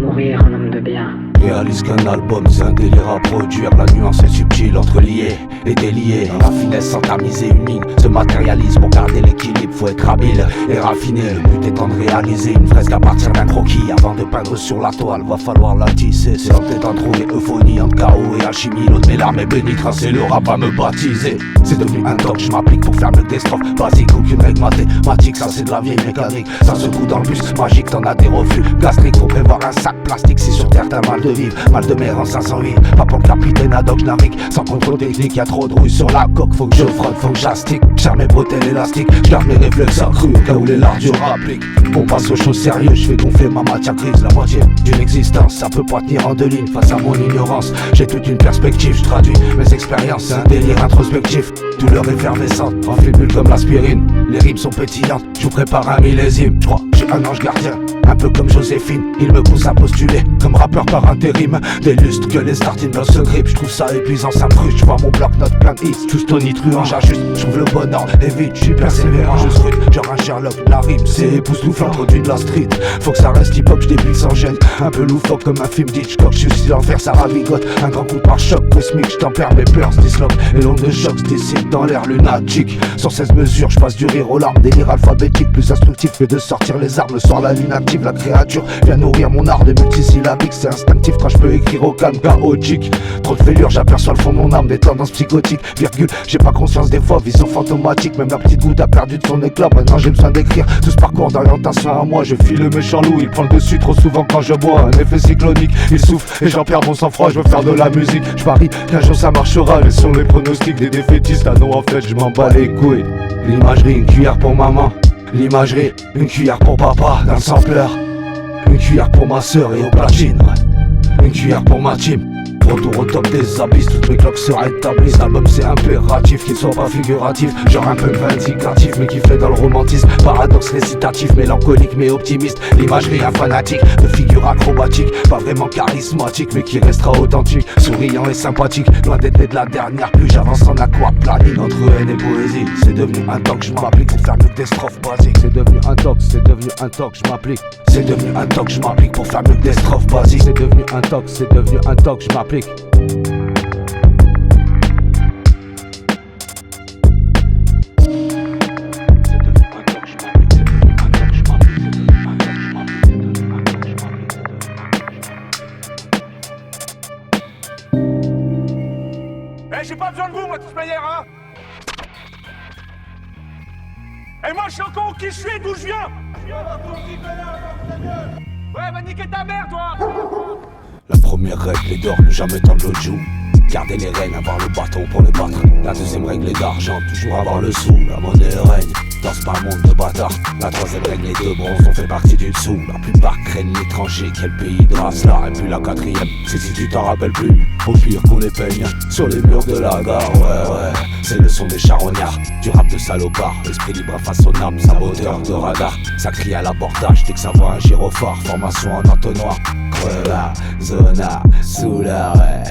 Mourir en homme de bien? Réalise qu'un album c'est un délire à produire. La nuance est subtile entre lié et délié. Dans la finesse sans tamiser une ligne se matérialise. Pour garder l'équilibre faut être habile et raffiné. Le but étant de réaliser une fresque à partir d'un croquis. Avant de peindre sur la toile va falloir la tisser. C'est en tentant de trouver euphonie entre chaos et alchimie. L'autre mes larmes est béni, tracer le rap à me baptiser. C'est devenu un dog, je m'applique pour faire mieux que des strophes basiques. Aucune règle mathématique, ça c'est de la vieille mécanique. Ça se coud dans le bus magique, t'en as des reflux gastriques. Faut prévoir un sac plastique si sur terre t'as mal de vivre. Mal de mer en 508, pas pour le capitaine Haddock, je navigue sans contrôle technique. Y'a trop de rouille sur la coque, faut que je frotte, faut que j'astique. Jamais bretelle élastique, j'garde mes triplex accru, au cas où les lards du rappliquent. On passe aux choses sérieuses, je fais gonfler ma matière grise. La moitié d'une existence, ça peut pas tenir en deux lignes. Face à mon ignorance, j'ai toute une perspective. Je traduis mes expériences, c'est un délire introspectif. Douleur effervescente, en bulle comme l'aspirine. Les rimes sont pétillantes, je vous prépare un millésime. Je crois que j'ai un ange gardien, un peu comme Joséphine. Il me pousse à postuler comme rappeur par intérim. Des lustres que les tartines dans ce grip. Je trouve ça épuisant, ça me frustre. Je vois mon bloc-notes plein de hits, tous tonitruants. J'ajuste, je trouve le bonheur et vite. Je suis persévérant, je scrute, genre un Sherlock. La rime, c'est époustouflant, produit de la street. Faut que ça reste hip-hop, je débute sans gêne. Un peu loufoque comme un film d'Hitchcock. Je suis si l'enfer, ça ravigote. Un grand coup de pare-choc cosmique, je tempère mes peurs, se disloquent. Et l'onde de choc se décide dans l'air lunatique. Sur 16 mesures, je passe du rire aux larmes. Délire alphabétique, plus instructif que de sortir les armes. Le soir, la lune active, la créature vient nourrir mon art de multisyllabique. C'est instinctif quand je peux écrire au calme, chaotique. Trop de fêlure, j'aperçois le fond de mon âme. Des tendances psychotiques, virgule, j'ai pas conscience des fois. Vision fantomatique, même la petite goutte a perdu de son éclat. Maintenant j'ai besoin d'écrire tout ce parcours d'orientation à moi. Je file le méchant loup, il prend le dessus trop souvent quand je bois. Un effet cyclonique, il souffle et j'en perds mon sang-froid. Je veux faire de la musique, je parie qu'un jour ça marchera. Mais sur les pronostics des défaitistes, ah non en fait je m'en bats les couilles. L'imagerie, une cuillère pour maman. L'imagerie, une cuillère pour papa dans le sampleur. Une cuillère pour ma sœur et au platine, ouais. Une cuillère pour ma team. Retour au top des abysses, toutes mes cloques se rétablissent. L'album c'est impératif, qu'il soit pas figuratif. Genre un peu vindicatif, mais qui fait dans le romantisme. Paradoxe récitatif, mélancolique mais optimiste. L'imagerie un fanatique, de figure acrobatique. Pas vraiment charismatique, mais qui restera authentique. Souriant et sympathique, loin d'être né de la dernière pluie. J'avance en aquaplaning, entre haine et poésie. C'est devenu un toc, je m'applique pour faire mieux que des strophes basiques. C'est devenu un toc, c'est devenu un toc, je m'applique. C'est devenu un toc, je m'applique pour faire mieux que des strophes basiques. C'est devenu un toc, c'est devenu un toc, je m'applique. J'ai pas besoin de vous, moi, de toute manière, hein. Et moi, je sais encore qui je suis et d'où je viens. Ouais, va niquer ta mère, toi. La première règle est d'or, ne jamais tendre l'autre joue. Garder les rênes, avoir le bâton pour les battre. La deuxième règle est d'argent, toujours avoir le sou. La monnaie règne, dans ce bas monde de bâtard. La troisième règle est de bronze, on fait partie du dessous. La plupart craignent l'étranger, quel pays de race là. Et puis la quatrième, c'est si tu t'en rappelles plus. Au pire qu'on les peigne sur les murs de la gare. Ouais, c'est le son des charognards, du rap de salopard. Esprit libre face aux nappes, saboteur de radar. Ça crie à l'abordage dès que ça voit un gyrophare. Formation en entonnoir, creva, zona, soula, ouais.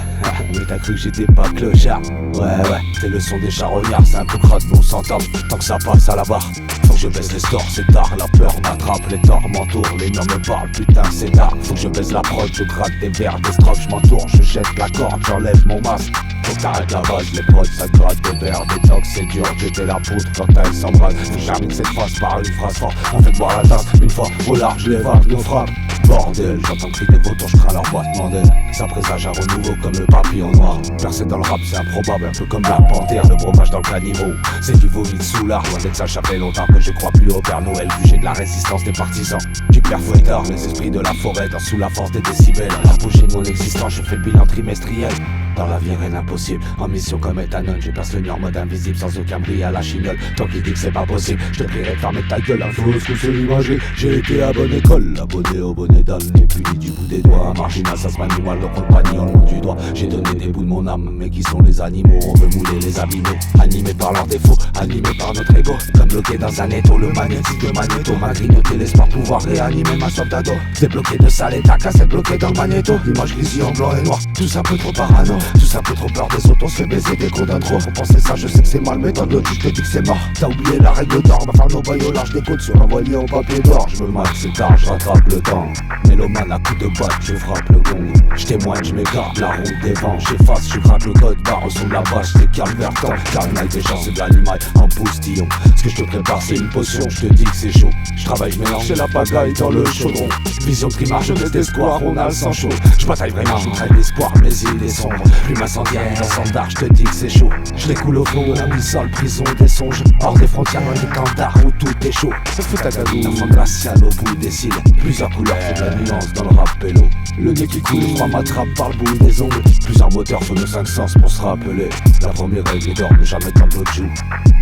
Mais t'as cru que j'étais pas clochard. Ouais, c'est le son des charognards. C'est un peu crade mais on s'entend, tant que ça passe à la barre. Faut que je baisse les stores, c'est tard. La peur m'attrape, les torts m'entourent. Les murs me parlent, putain c'est tard. Faut que je baisse la prod, je gratte des verres, des strophes. Je m'entoure, je jette la corde, j'enlève mon masque. Faut que t'arrêtes la base, les prods ça gratte des verres, des tocs c'est dur. J'étais la poudre quand elle s'embrasse. J'arrive cette phrase par une phrase forte. On fait boire la tasse, une fois au large les vagues nous frappent. Bordel, j'entends cri des vautours, je crains leur battement d'aile. Ça présage un renouveau comme le papillon noir. Percer dans le rap c'est improbable, un peu comme la panthère. Le breuvage dans le caniveau, c'est du vomit sous l'art. Loin d'être ça, ça fait longtemps que je crois plus au Père Noël. Vu j'ai de la résistance des partisans du père fouettard. Les esprits de la forêt, dans sous la force des décibels. À l'apogée de mon existence, je fais le bilan trimestriel. Dans la vie rien d'impossible, en mission comme éthanol. Je passe le nuit en mode invisible sans aucun bruit à la chignole. Tant qu'il dit que c'est pas possible, je te prierai de fermer ta gueule. La fausse que c'est l'imagerie, j'ai été à bonne école. Abonné au bonnet d'âne, les puni du bout des doigts. Marginal ça se manie mal, le compagnie en long du doigt. J'ai donné des bouts de mon âme, mais qui sont les animaux. On veut mouler les abîmer, animés par leurs défauts, animés par notre ego. Comme bloqué dans un étau, le magnétique de magnéto m'a grignoté l'espoir de pouvoir réanimer ma soif d'ado. C'est bloqué de sale état, cassette bloqué dans le magnéto. L'image grise en blanc et noir, tout un peu trop parano. Tout un peu trop peur des autres, on se fait baiser des gros d'un trop. Faut penser ça, je sais que c'est mal, mais dans l'autre, je te dis que c'est mort. T'as oublié la règle d'or, va faire nos bails au large des côtes sur un voilier en papier d'or. Je me marque, c'est tard, je rattrape le temps. Mélomane à coup de batte, je frappe le gong. Je témoigne, je m'écarte la route des vents. J'efface, je gratte le code barre, sous la vache, c'est calvaire temps. Carnaille des gens, c'est de l'animal en postillon. Ce que je te prépare, c'est une potion, je te dis que c'est chaud. Je travaille, je mélange, c'est la pagaille dans le chaudron. Vision primaire, je d'espoir, on a le sang chaud. Je bataille vraiment, je traîne l'espoir, mais il est sombre. Incendiaire, incendiaire, je te dis que c'est chaud. Je les coule au fond de la missile, prison des songes. Hors des frontières, loin du cantard où tout est chaud. Ça fout ta gadoue, enfant glacial au bout des cils. Plusieurs couleurs, c'est de la nuance dans le rap pélo. Le nez qui coule, le froid m'attrape par le bout des ongles. Plusieurs moteurs font nos 5 sens pour se rappeler. La première règle est d'or, ne jamais tendre l'autre joue.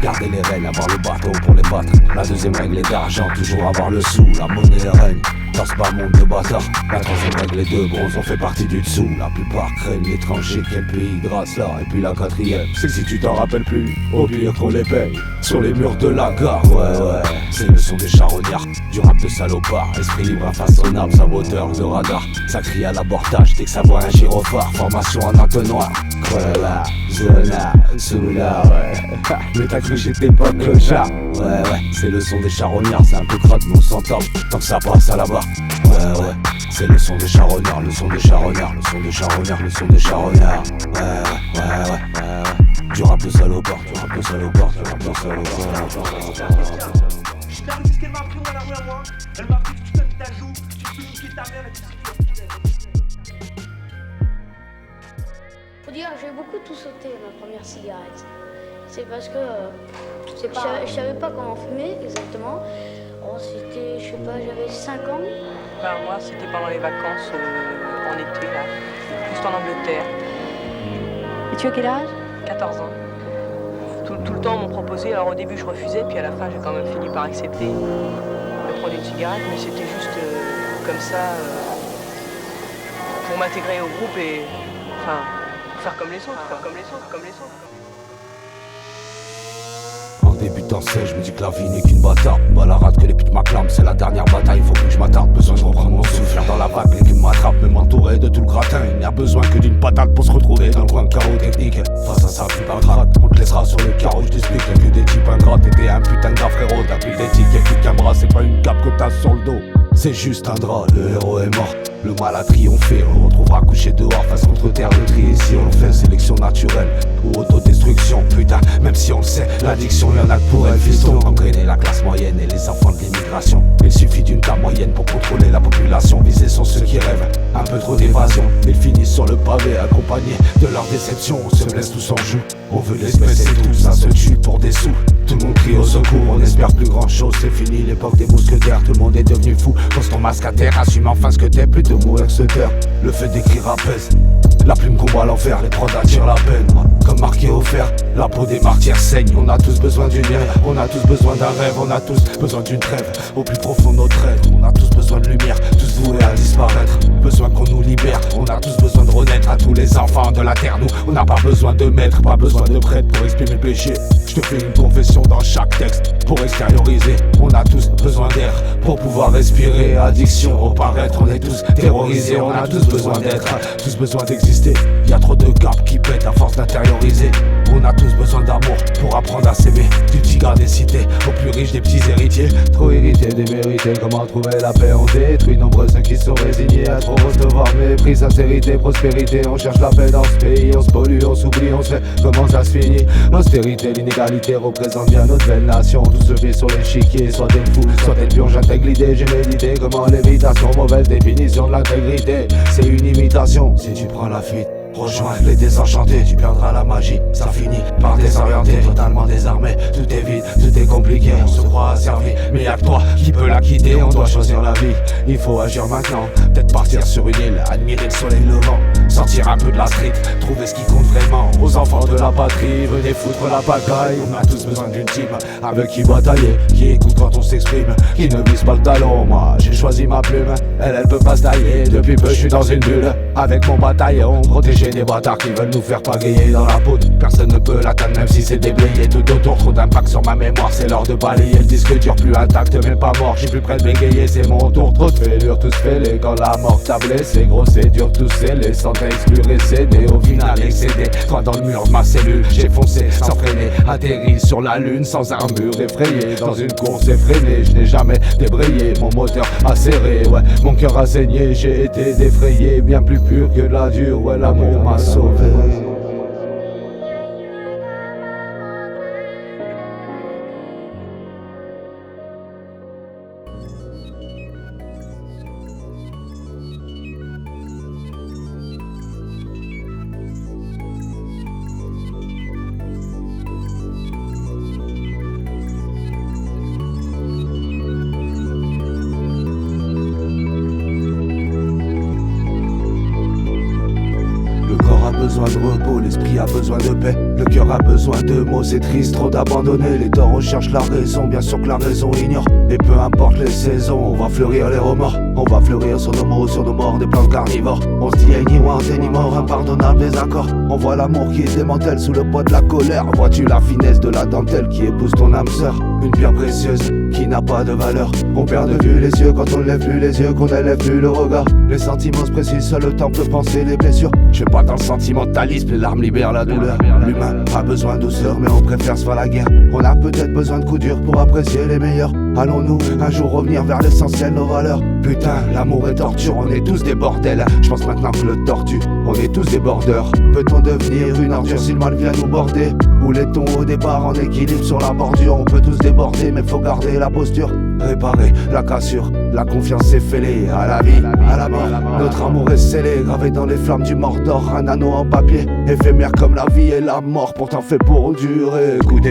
Garder les rênes, avoir le bâton pour les battre. La deuxième règle est d'argent, toujours avoir le sou. La monnaie règne, dans ce bas monde de bâtard. La troisième règle est de bronze, on fait partie du dessous. La plupart craignent l'étranger, quel pays grâce là. Et puis la quatrième, c'est que si tu t'en rappelles plus, au pire qu'on les paye. Sur les murs de la gare, ouais, c'est le son des charognards. Du rap de salopard, esprit libre infaçonnable, saboteur de radar. Ça crie à l'abordage dès que ça voit un gyrophare. Formation en entonnoir, voilà, zona, soula, ouais. Mais t'as cru que j'étais pas clochard, ouais, c'est le son des charognards. C'est un peu crade mais on s'entend, tant que ça passe à la barre. Ouais, c'est le son des charognards, le son des charognards, le son des charognards, le son des charognards. Ouais. Du rap de salopard, du rap de salopard, du rap de salopard. Je t'avoue, c'est ce qu'elle m'a appris dans la rue à moi. Elle m'a appris que tu donnes ta joue, tu peux niquer ta mère et tu sais que Faut dire, j'ai beaucoup tout sauté ma première cigarette. C'est parce que je savais pas comment fumer exactement. Oh, c'était, je sais pas, j'avais 5 ans. Ben, moi, c'était pendant les vacances en été, là, juste en Angleterre. Et tu as quel âge? 14 ans. Tout le temps, on m'en proposait. Alors au début, je refusais, puis à la fin, j'ai quand même fini par accepter de prendre une cigarette. Mais c'était juste comme ça, pour m'intégrer au groupe et, enfin, faire comme les autres, comme les autres. En débutant sait, je me dis que la vie n'est qu'une bâtarde. Bah la rate que les putes m'acclament, c'est la dernière bataille, faut plus que je m'attarde. Besoin de reprendre mon souffle, faire dans la vague, les qui m'attrapent, me m'entourer de tout le gratin. Il n'y a besoin que d'une patate pour se retrouver dans le coin chaos technique. Face à ça, plus pas grave, on te laissera sur le carreau, je t'explique. Y'a que des types ingrats, t'étais un putain de gars frérot. T'as plus d'éthique, y'a plus qu'un bras, c'est pas une cape que t'as sur le dos. C'est juste un drap, le héros est mort. Le mal a triomphé, on le retrouvera couché dehors face contre terre. Le tri ici, on le fait sélection naturelle ou autodestruction. Putain, même si on le sait, l'addiction y'en a que pour elle. Fiston, engrainer la classe moyenne et les enfants de l'immigration. Il suffit d'une cas moyenne pour contrôler la population. Viser sont ceux qui rêvent, un peu trop d'évasion. Ils finissent sur le pavé, accompagnés de leur déception. On se blesse tous en joue, on veut de l'espèce et tout, ça se tue pour des sous. Tout le monde crie au secours, on espère plus grand chose. C'est fini l'époque des mousquetaires, tout le monde est devenu fou. Pose ton masque à terre, assume enfin ce que t'es, plus de mourir que se taire. Le fait d'écrire apaise, la plume combat l'enfer, les prods attirent la peine. Comme marqué au fer, la peau des martyrs saigne. On a tous besoin d'une lumière, on a tous besoin d'un rêve, on a tous besoin d'une trêve. Au plus profond de notre être, on a tous besoin de lumière, tous voués à disparaître. Besoin qu'on nous libère, on a tous besoin de renaître. À tous les enfants de la terre, nous, on n'a pas besoin de maître, pas besoin de prêtre pour exprimer le péché. Je te fais une confession dans chaque texte pour extérioriser. On a tous besoin d'air pour pouvoir respirer. Addiction au paraître, on est tous terrorisés. On a tous besoin d'être, tous besoin d'exister. Y a trop de caps qui pètent à force d'intérioriser. On a tous besoin d'amour pour apprendre à s'aimer. Du petit gars des cités aux plus riches des petits héritiers. Trop irrités, démérités, comment trouver la paix? On détruit nombreux ceux qui sont résignés à trop recevoir mépris, sincérité, prospérité. On cherche la paix dans ce pays, on se pollue, on s'oublie, on se fait comment ça se finit. L'austérité, l'inégalité représente bien notre belle nation. Tous se pieds sur l'échiquier, soit d'être fou, soit d'être pur. J'intègre l'idée, j'ai médité comment l'évitation. Mauvaise définition de l'intégrité, c'est une imitation. Si tu prends la fuite, rejoins les désenchantés, tu perdras la magie. Ça finit par désorienter, totalement désarmé. Tout est vide, tout est compliqué. On se croit asservi, mais y'a que toi qui peux la quitter. On doit choisir la vie, il faut agir maintenant. Peut-être partir sur une île, admirer le soleil levant. Sortir un peu de la street, trouver ce qui compte vraiment. Aux enfants de la patrie, venez foutre la pagaille. On a tous besoin d'une team avec qui batailler, qui écoute quand on s'exprime, qui ne vise pas le talon. Moi j'ai choisi ma plume, elle peut pas se tailler. Depuis peu je suis dans une bulle, avec mon bataillon protégé des bâtards qui veulent nous faire pagayer dans la poudre. Personne ne peut l'atteindre même si c'est déblayé. Tout autour, trop d'impact sur ma mémoire. C'est l'heure de balayer le disque dur, plus intact mais pas mort. J'ai plus près de bégayer, c'est mon tour. Trop de fêlures, tous fêlés. Quand la mort t'a blessé, gros c'est dur, tous scellés. Sans t'exclure et céder, au final excédé. Toi dans le mur de ma cellule, j'ai foncé sans freiner. Atterri sur la lune sans armure effrayée. Dans une course effrénée, je n'ai jamais débrayé. Mon moteur a serré, ouais, mon cœur a saigné. J'ai été défrayé, bien plus pur que la dure, ouais, l'amour m'a sauvé. besoin de repos, l'esprit a besoin de paix, le cœur a besoin de mots, c'est triste trop d'abandonner. Les torts recherchent la raison, bien sûr que la raison ignore. Et peu importe les saisons, on va fleurir les remords. On va fleurir sur nos mots, sur nos morts, des plantes carnivores. On se dit hey, ni roi, ni mort, impardonnable désaccord. On voit l'amour qui démantèle sous le poids de la colère. Vois-tu la finesse de la dentelle qui épouse ton âme sœur? Une pierre précieuse qui n'a pas de valeur. On perd de vue les yeux quand on ne lève plus les yeux, qu'on n'élève plus le regard. Les sentiments se précisent, seul le temps peut penser les blessures. Je suis pas dans le sentimentalisme, les larmes libèrent la douleur. L'humain a besoin de douceur, mais on préfère se faire la guerre. On a peut-être besoin de coups durs pour apprécier les meilleurs. Allons-nous un jour revenir vers l'essentiel, nos valeurs? Putain, l'amour est torture, on est tous des bordels. Je pense maintenant que le tortue, on est tous des bordeurs. Peut-on devenir une ordure si le mal vient nous border? Ou l'est-on au départ en équilibre sur la bordure? On peut tous déborder, mais faut garder la posture. Réparer la cassure, la confiance est fêlée. À la vie, à la mort, notre amour est scellé. Gravé dans les flammes du Mordor, un anneau en papier. Éphémère comme la vie et la mort, pourtant fait pour durer. Écoute,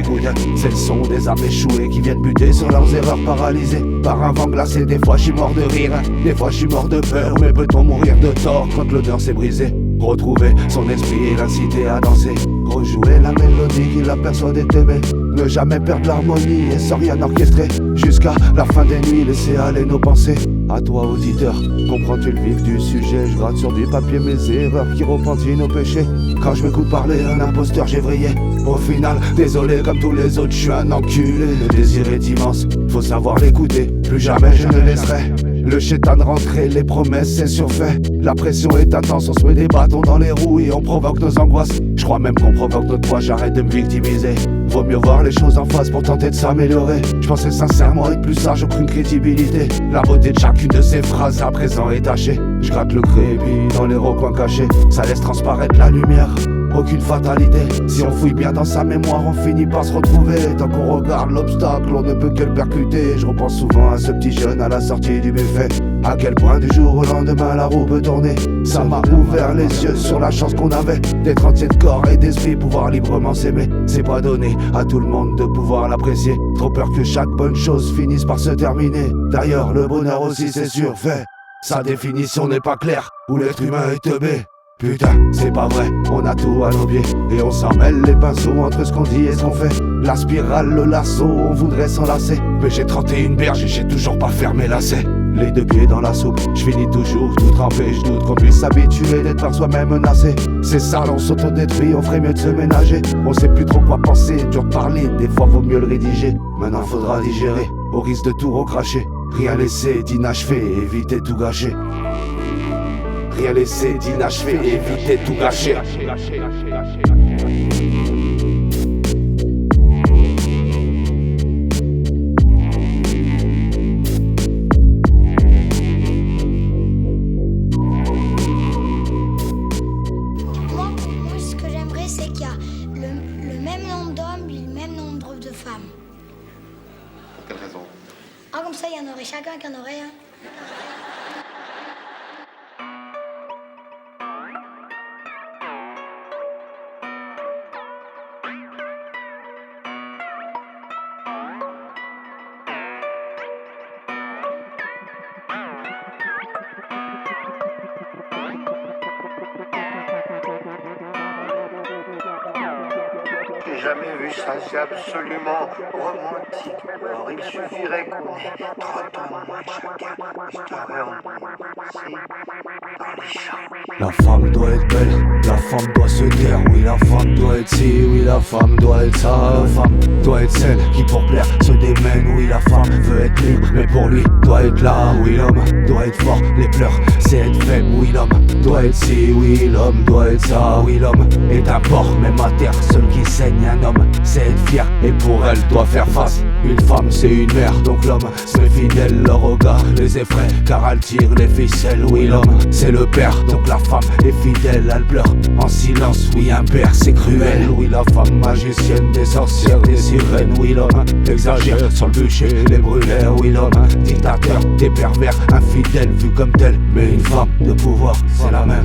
c'est le son des âmes échouées qui viennent buter sur leurs erreurs, paralysées par un vent glacé. Des fois je suis mort de rire, des fois je suis mort de peur. Mais peut-on mourir de tort quand l'odeur s'est brisée? Retrouver son esprit et l'inciter à danser. Rejouer la mélodie qui la persuadait d'aimer. Ne jamais perdre l'harmonie et sans rien orchestrer. Jusqu'à la fin des nuits, laisser aller nos pensées. À toi auditeur, comprends-tu le vif du sujet? Je gratte sur du papier mes erreurs qui repentit nos péchés. Quand je m'écoute parler, un imposteur j'ai vrillé. Au final, désolé comme tous les autres, je suis un enculé. Le désir est immense, faut savoir l'écouter. Plus jamais je ne laisserai le chétan rentrer, les promesses c'est surfait. La pression est intense, on se met des bâtons dans les roues et on provoque nos angoisses. Je crois même qu'on provoque notre poids, j'arrête de me victimiser. Vaut mieux voir les choses en face pour tenter de s'améliorer. Je pensais sincèrement être plus sage, aucune crédibilité. La beauté de chacune de ces phrases à présent est tachée. Je gratte le crépi dans les recoins cachés, ça laisse transparaître la lumière. Aucune fatalité, si on fouille bien dans sa mémoire, on finit par se retrouver. Tant qu'on regarde l'obstacle, on ne peut que le percuter. Je repense souvent à ce petit jeune à la sortie du buffet. À quel point du jour au lendemain la roue peut tourner. Ça m'a ouvert les yeux sur la chance qu'on avait d'être entier de corps et d'esprit, pouvoir librement s'aimer. C'est pas donné à tout le monde de pouvoir l'apprécier. Trop peur que chaque bonne chose finisse par se terminer. D'ailleurs le bonheur aussi c'est surfait. Sa définition n'est pas claire, où l'être humain est teubé. Putain, c'est pas vrai, on a tout à nos pieds. Et on s'en mêle les pinceaux entre ce qu'on dit et ce qu'on fait. La spirale, le lasso, on voudrait s'enlacer. Mais j'ai 31 berges et j'ai toujours pas fermé lacet. Les deux pieds dans la soupe, je finis toujours tout trempé. Je doute qu'on puisse s'habituer d'être par soi-même menacé. C'est sale, on s'autodétruit, on ferait mieux de se ménager. On sait plus trop quoi penser, dur de parler, des fois vaut mieux le rédiger. Maintenant faudra digérer, au risque de tout recracher. Rien laisser d'inachevé, éviter tout gâcher. Rien laisser d'inachevé, éviter tout gâcher. Moi, ce que j'aimerais, c'est qu'il y a le même nombre d'hommes et le même nombre de femmes. Pour quelle raison? Ah, comme ça, il y en aurait chacun qui en aurait un. J'ai jamais vu ça, c'est absolument romantique. Or il suffirait qu'on ait 30 ans de moins chacun, histoire dans les champs. La femme doit être belle, la femme doit se taire. Oui, la femme doit être ci, oui, la femme doit être ça. La femme doit être celle qui pour plaire se démène. Oui, la femme veut être libre, mais pour lui doit être là. Oui, l'homme doit être fort, les pleurs c'est être faible. Oui, l'homme doit être ci, oui, l'homme doit être ça. Oui, l'homme est un porc, même à terre, seul qui saigne. Un homme c'est être fier et pour elle doit faire face. Une femme c'est une mère, donc l'homme se fidèle. Le regard les effraie car elle tire les ficelles. Oui, l'homme c'est le père, donc la femme est fidèle. Elle pleure en silence, oui, un père c'est cruel. Oui, la femme magicienne, des sorcières, des sirènes. Oui, l'homme exagère sur le bûcher, les brûlères. Oui, l'homme dictateur, des pervers, infidèles vu comme tel. Mais une femme de pouvoir c'est la même.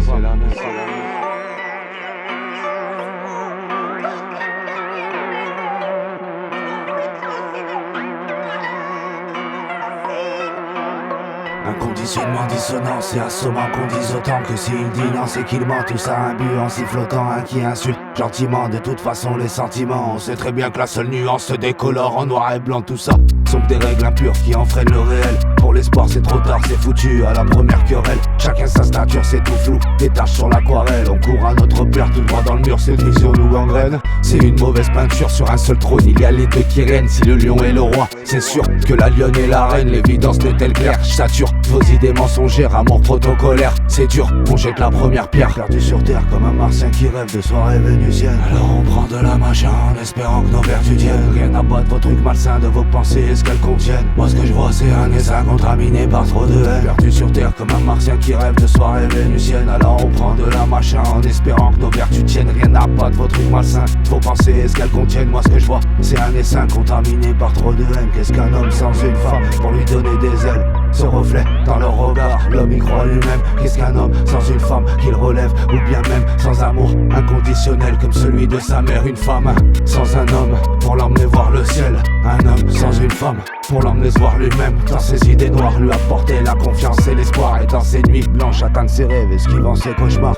Un conditionnement dissonant, c'est assommant qu'on dise autant que s'il dit non, c'est qu'il ment. Tout ça imbu en sifflotant, un qui insulte gentiment. De toute façon, les sentiments, on sait très bien que la seule nuance se décolore en noir et blanc. Tout ça sont des règles impures qui enfreignent le réel. Pour l'espoir, c'est trop tard, c'est foutu à la première querelle. Chacun sa stature, c'est tout flou, des taches sur l'aquarelle. On court à notre père tout droit dans le mur, cette vision nous gangrène. C'est une mauvaise peinture sur un seul trône, il y a les deux qui règnent. Si le lion est le roi, c'est sûr que la lionne est la reine. L'évidence n'est-elle claire? Sature vos idées mensongères, amour protocolaire. C'est dur, on jette la première pierre. Perdu sur terre comme un martien qui rêve de soirée vénusienne. Alors on prend de la machin en espérant que nos vertus tiennent. Rien à battre vos trucs malsains de vos pensées et ce qu'elles contiennent. Moi ce que je vois c'est un essaim contaminé par trop de haine. Perdu sur terre comme un martien qui rêve de soirée vénusienne. Alors on prend de la machin en espérant que nos vertus tiennent. Rien à battre vos trucs malsains, vos pensées et ce qu'elles contiennent. Moi ce que je vois c'est un essaim contaminé par trop de haine. Qu'est-ce qu'un homme sans une femme pour lui donner des ailes? Ce reflet dans leur regard, l'homme y croit lui-même. Qu'est-ce qu'un homme sans une femme qu'il relève? Ou bien même sans amour inconditionnel comme celui de sa mère? Une femme sans un homme pour l'emmener voir le ciel. Un homme sans une femme pour l'emmener se voir lui-même. Dans ses idées noires, lui apporter la confiance et l'espoir. Et dans ses nuits blanches, atteindre ses rêves, esquivant ses cauchemars.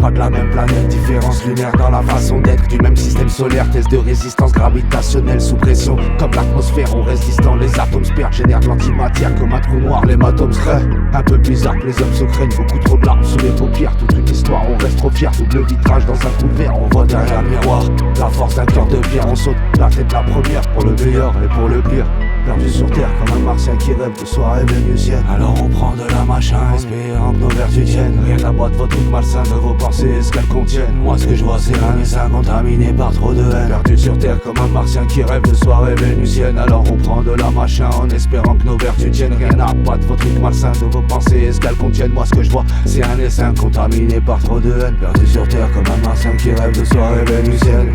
Pas de la même planète, différence lunaire dans la façon d'être. Du même système solaire, test de résistance gravitationnelle sous pression. Comme l'atmosphère, on résistant, les atomes se perdent, génèrent de l'antimatière comme un trou noir. L'hématome se crée, un peu bizarre que les hommes se craignent. Beaucoup trop de larmes sous les paupières, toute une histoire, on reste trop fiers. Double vitrage dans un trou de verre, on voit derrière le miroir la force d'un cœur de pierre. On saute la tête la première pour le meilleur et pour le pire. Perdu sur terre comme un martien qui rêve de soirée vénusienne. Alors on prend de la machin, espérant que nos vertus tiennent. Rien à battre vos trucs malsains de vos pensées et ce qu'elles contiennent. Moi ce que je vois c'est un essaim contaminé par trop de haine. Perdu sur terre comme un martien qui rêve de soirée vénusienne. Alors on prend de la machin en espérant que nos vertus tiennent. Rien à battre vos trucs malsains de vos pensées et ce qu'elles contiennent. Moi ce que je vois c'est un essaim contaminé par trop de haine. Perdu sur terre comme un martien qui rêve de soirée vénusienne.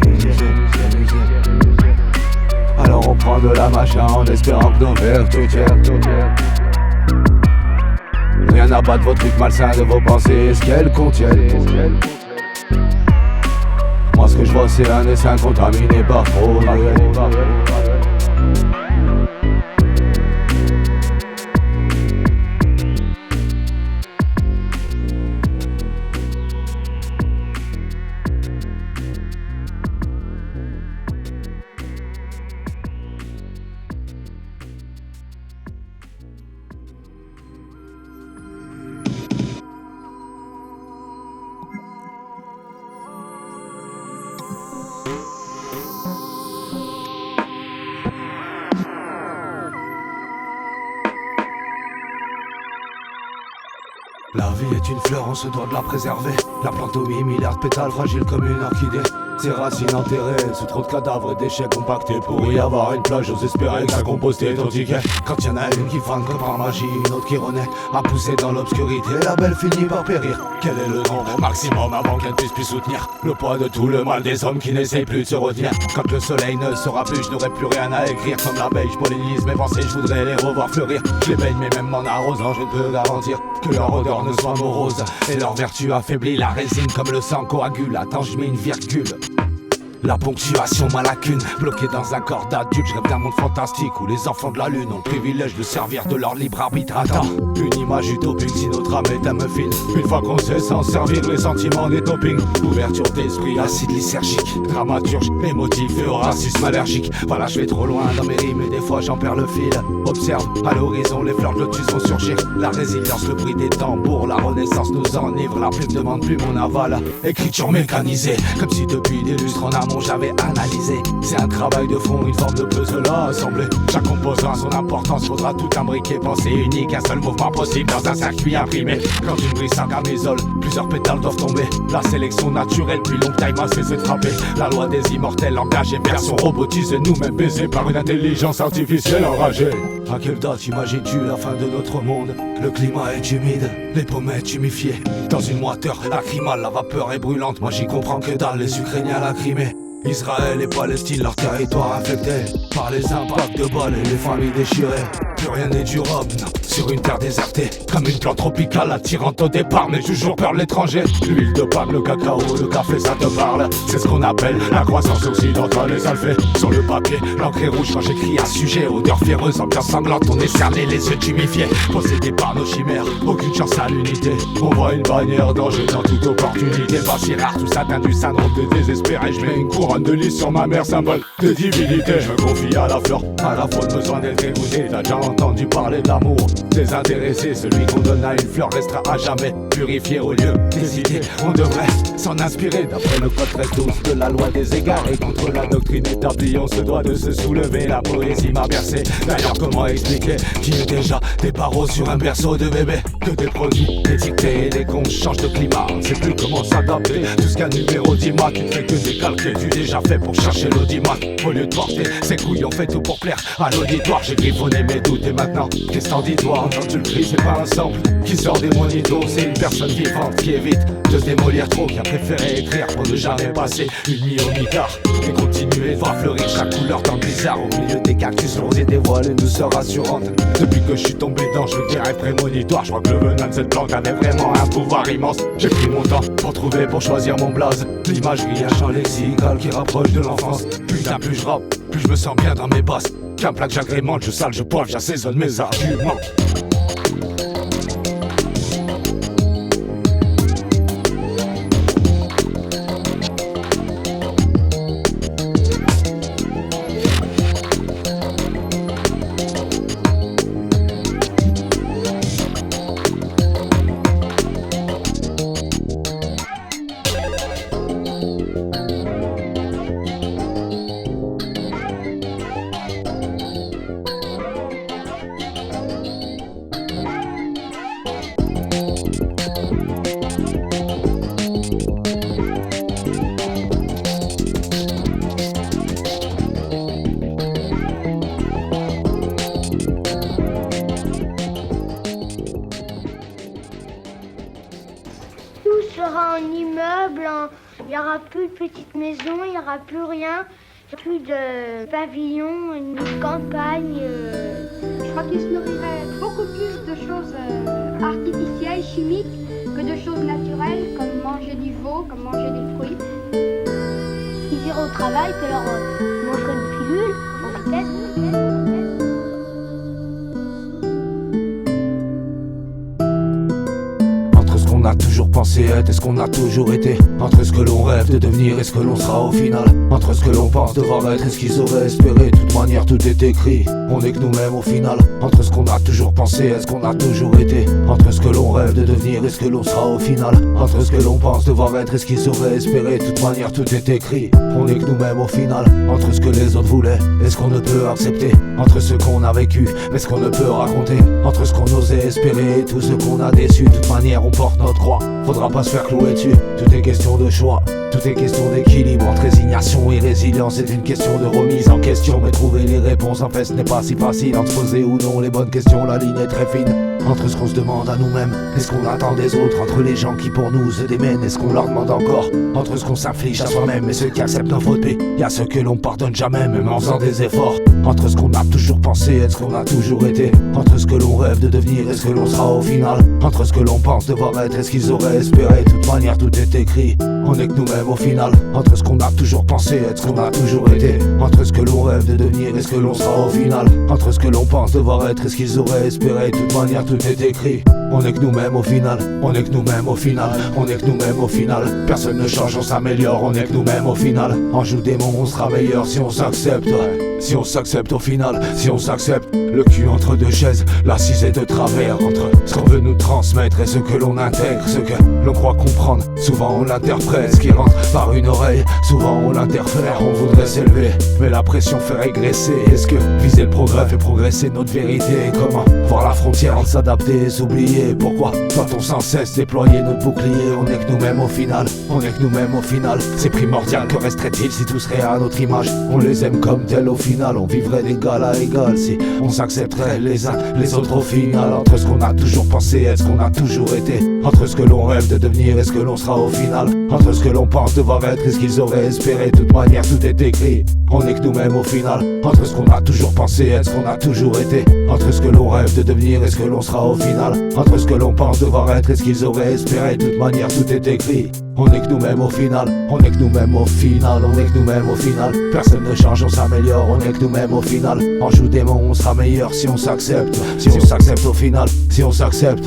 Alors on prend de la machin en espérant que nos vertus tiennent. Rien à battre vos trucs malsains de vos pensées et ce qu'elles contiennent. Moi ce que je vois c'est un essaim contaminé par trop de haine. La vie est une fleur, on se doit de la préserver. La plante aux 8 milliards de pétales, fragile comme une orchidée. Ses racines enterrées, sous trop de cadavres et déchets compactés. Pour y avoir une plage, j'ose espérer que ça compostait ton ticket. Quand y'en a une qui fane comme par magie, une autre qui renaît, à pousser dans l'obscurité, la belle finit par périr. Quel est le nombre maximum avant qu'elle puisse plus soutenir le poids de tout le mal des hommes qui n'essayent plus de se retenir? Quand le soleil ne sera plus, je n'aurai plus rien à écrire. Comme l'abeille, je pollinise mes pensées, je voudrais les revoir fleurir. Je les baigne, mais même en arrosant, je ne peux garantir que leur odeur ne soit morose. Et leur vertu affaiblit la résine comme le sang coagule. Attends, je mets une virgule. La ponctuation, ma lacune, bloquée dans un corps d'adulte. Je rêve d'un monde fantastique où les enfants de la lune ont le privilège de servir de leur libre arbitre. Attends, une image utopique si notre âme est un muffin. Une fois qu'on sait s'en servir, les sentiments des toppings. Ouverture d'esprit, acide lysergique, dramaturge, émotif et au racisme allergique. Voilà, je vais trop loin dans mes rimes et des fois j'en perds le fil. Observe, à l'horizon, les fleurs de lotus vont surgir. La résilience, le bruit des tambours, la renaissance nous enivre. La plume demande plus mon aval, écriture mécanisée. Comme si depuis des lustres en amont j'avais analysé. C'est un travail de fond, une forme de puzzle à assembler. Chaque composant a son importance, faudra tout imbriquer. Pensée unique, un seul mouvement possible dans un circuit imprimé. Quand une brise sa camisole, plusieurs pétales doivent tomber. La sélection naturelle, puis longue taille m'a cessé de frapper. La loi des immortels, engagée, version robotisée. Nous-mêmes baisés par une intelligence artificielle enragée. À quelle date imagines-tu la fin de notre monde? Le climat est humide, les pommettes humifiées. Dans une moiteur lacrymale, la vapeur est brûlante. Moi j'y comprends que dalle, les Ukrainiens lacrymés. Israël et Palestine, leur territoire infecté par les impacts de balles et les familles déchirées. Plus rien n'est durable, non. Sur une terre désertée, comme une plante tropicale attirante au départ, mais toujours peur de l'étranger. L'huile de palme, le cacao, le café, ça te parle. C'est ce qu'on appelle la croissance occidentale. Et ça le fait sur le papier, l'encre est rouge quand j'écris à ce sujet. Odeur féreuse, ambiance sanglante, on est cerné, les yeux tumifiés. Possédés par nos chimères, aucune chance à l'unité. On voit une bannière danger dans toute opportunité. Pas si rare, tout ça teint du syndrome de désespéré. Je mets une couronne de lys sur ma mère, symbole de divinité. Je me confie à la fleur, à la faute, besoin d'être écouté. T'as déjà entendu parler d'amour désintéressé, celui qu'on donne à une fleur restera à jamais purifié au lieu d'hésiter. On devrait s'en inspirer d'après le code 13-12 de la loi des égards. Et contre la doctrine établie, on se doit de se soulever. La poésie m'a bercé, d'ailleurs comment expliquer qu'il y a déjà des barreaux sur un berceau de bébé. Que des produits étiquetés et des cons changent de climat. On sait plus comment s'adapter, jusqu'à numéro 10 mois qui ne fait que décalquer. Tu déjà fait pour chercher l'audimat. Au lieu de porter ses couilles, on fait tout pour plaire à l'auditoire. J'ai griffonné mes doutes et maintenant, qu'est-ce t'en dis toi? Quand tu le cries, c'est pas un sample qui sort des monitos. C'est une personne vivante qui évite de se démolir trop, qui a préféré écrire pour ne jamais passer une nuit au mitard. Et continuer de voir fleurir chaque couleur dans le blizzard. Au milieu des cactus lourds et des voiles, une douceur rassurante. Depuis que je suis tombé dans, je veux des rêves prémonitoires. Je crois que le venin de cette plante avait vraiment un pouvoir immense. J'ai pris mon temps pour trouver, pour choisir mon blaze. L'imagerie, un champ lexical qui rapproche de l'enfance. Putain, plus je rappe, plus je me sens bien dans mes basses. Qu'un plat que j'agrémente, je sale, je poivre, j'assaisonne mes arguments. Sera en immeuble, il n'y aura plus de petites maisons, il n'y aura plus rien, plus de pavillons, une campagne. Je crois qu'il se nourrirait beaucoup plus de choses artificielles, chimiques, que de choses naturelles, comme manger du veau, comme manger des fruits. Ils iront au travail, puis leur mangeront une pilule en vitesse. On a toujours pensé être et ce qu'on a toujours été. Entre ce que l'on rêve de devenir et ce que l'on sera au final. Entre ce que l'on pense devoir être et ce qu'ils auraient espéré. De toute manière tout est écrit, on est que nous-mêmes au final. Entre ce qu'on a toujours pensé et ce qu'on a toujours été. Entre ce que l'on rêve de devenir et ce que l'on sera au final. Entre ce que l'on pense devoir être et ce qu'ils auraient espéré. De toute manière tout est écrit, on est que nous-mêmes au final. Entre ce que les autres voulaient et ce qu'on ne peut accepter. Entre ce qu'on a vécu et ce qu'on ne peut raconter. Entre ce qu'on osait espérer et tout ce qu'on a déçu. De toute manière on porte notre croix, faudra pas se faire clouer dessus. Tout est question de choix, tout est question d'équilibre. Entre résignation et résilience, c'est une question de remise en question. Mais trouver les réponses en fait ce n'est pas si facile. Entre poser ou non les bonnes questions, la ligne est très fine. Entre ce qu'on se demande à nous-mêmes et ce qu'on attend des autres. Entre les gens qui pour nous se démènent et ce qu'on leur demande encore. Entre ce qu'on s'inflige à soi-même et ceux qui acceptent nos fautes. Y'a ceux que l'on pardonne jamais même en faisant des efforts. Entre ce qu'on a toujours pensé et ce qu'on a toujours été. Entre ce que l'on rêve de devenir et ce que l'on sera au final. Entre ce que l'on pense devoir être et ce qu'ils auraient espéré. De toute manière tout est écrit, on est que nous-mêmes au final. Entre ce qu'on a toujours pensé et ce qu'on a toujours été. Entre ce que l'on rêve de devenir et ce que l'on sera au final. Entre ce que l'on pense devoir être et ce qu'ils auraient espéré. De toute manière tout est écrit, on est que nous-mêmes au final. On est que nous-mêmes au final. On est que nous-mêmes au final. Personne ne change, on s'améliore. On est que nous-mêmes au final. En joue démon, on sera meilleur si on s'accepte. Si on s'accepte au final, si on s'accepte. Le cul entre deux chaises, l'assise est de travers. Entre ce qu'on veut nous transmettre et ce que l'on intègre. Ce que l'on croit comprendre, souvent on l'interprète. Ce qui rentre par une oreille, souvent on l'interfère. On voudrait s'élever, mais la pression fait régresser. Est-ce que viser le progrès fait progresser notre vérité? Comment voir la frontière entre s'adapter et s'oublier? crier. Pourquoi doit-on sans cesse déployer notre bouclier? On est que nous-mêmes au final, on est que nous-mêmes au final. C'est primordial, que resterait-il si tout serait à notre image? On les aime comme tels au final, on vivrait d'égal à égal si on s'accepterait les uns les autres au final. Entre ce qu'on a toujours pensé et ce qu'on a toujours été, entre ce que l'on rêve de devenir et ce que l'on sera au final, entre ce que l'on pense devoir être et ce qu'ils auraient espéré, de toute manière tout est écrit. On est que nous-mêmes au final, entre ce qu'on a toujours pensé et ce qu'on a toujours été, entre ce que l'on rêve de devenir et ce que l'on sera au final, entre ce que l'on pense devoir être et ce qu'ils auraient espéré, de toute manière tout est écrit. On est que nous-mêmes au final, on est que nous-mêmes au final, on est que nous-mêmes au final. Personne ne change, on s'améliore, on est que nous-mêmes au final. En joue des mots, on sera meilleur si on s'accepte, si on s'accepte au final, si on s'accepte.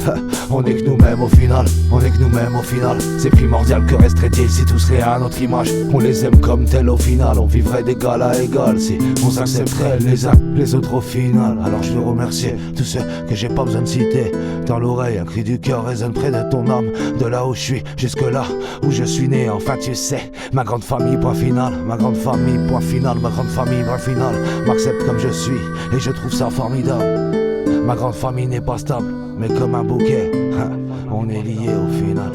On est que nous-mêmes au final, on est que nous-mêmes au final. C'est primordial, que resterait-il si tout serait à notre image? On les aime comme tels au final, on vivrait d'égal à égal si on s'accepterait les uns les autres au final. Alors je veux remercier tous ceux que j'ai pas besoin de citer. Dans l'oreille, un cri du cœur résonne près de ton âme. De là où je suis, jusque là où je suis né, enfin tu sais, ma grande famille, point final, ma grande famille, point final, ma grande famille, point final, m'accepte comme je suis, et je trouve ça formidable. Ma grande famille n'est pas stable, mais comme un bouquet, on est liés au final.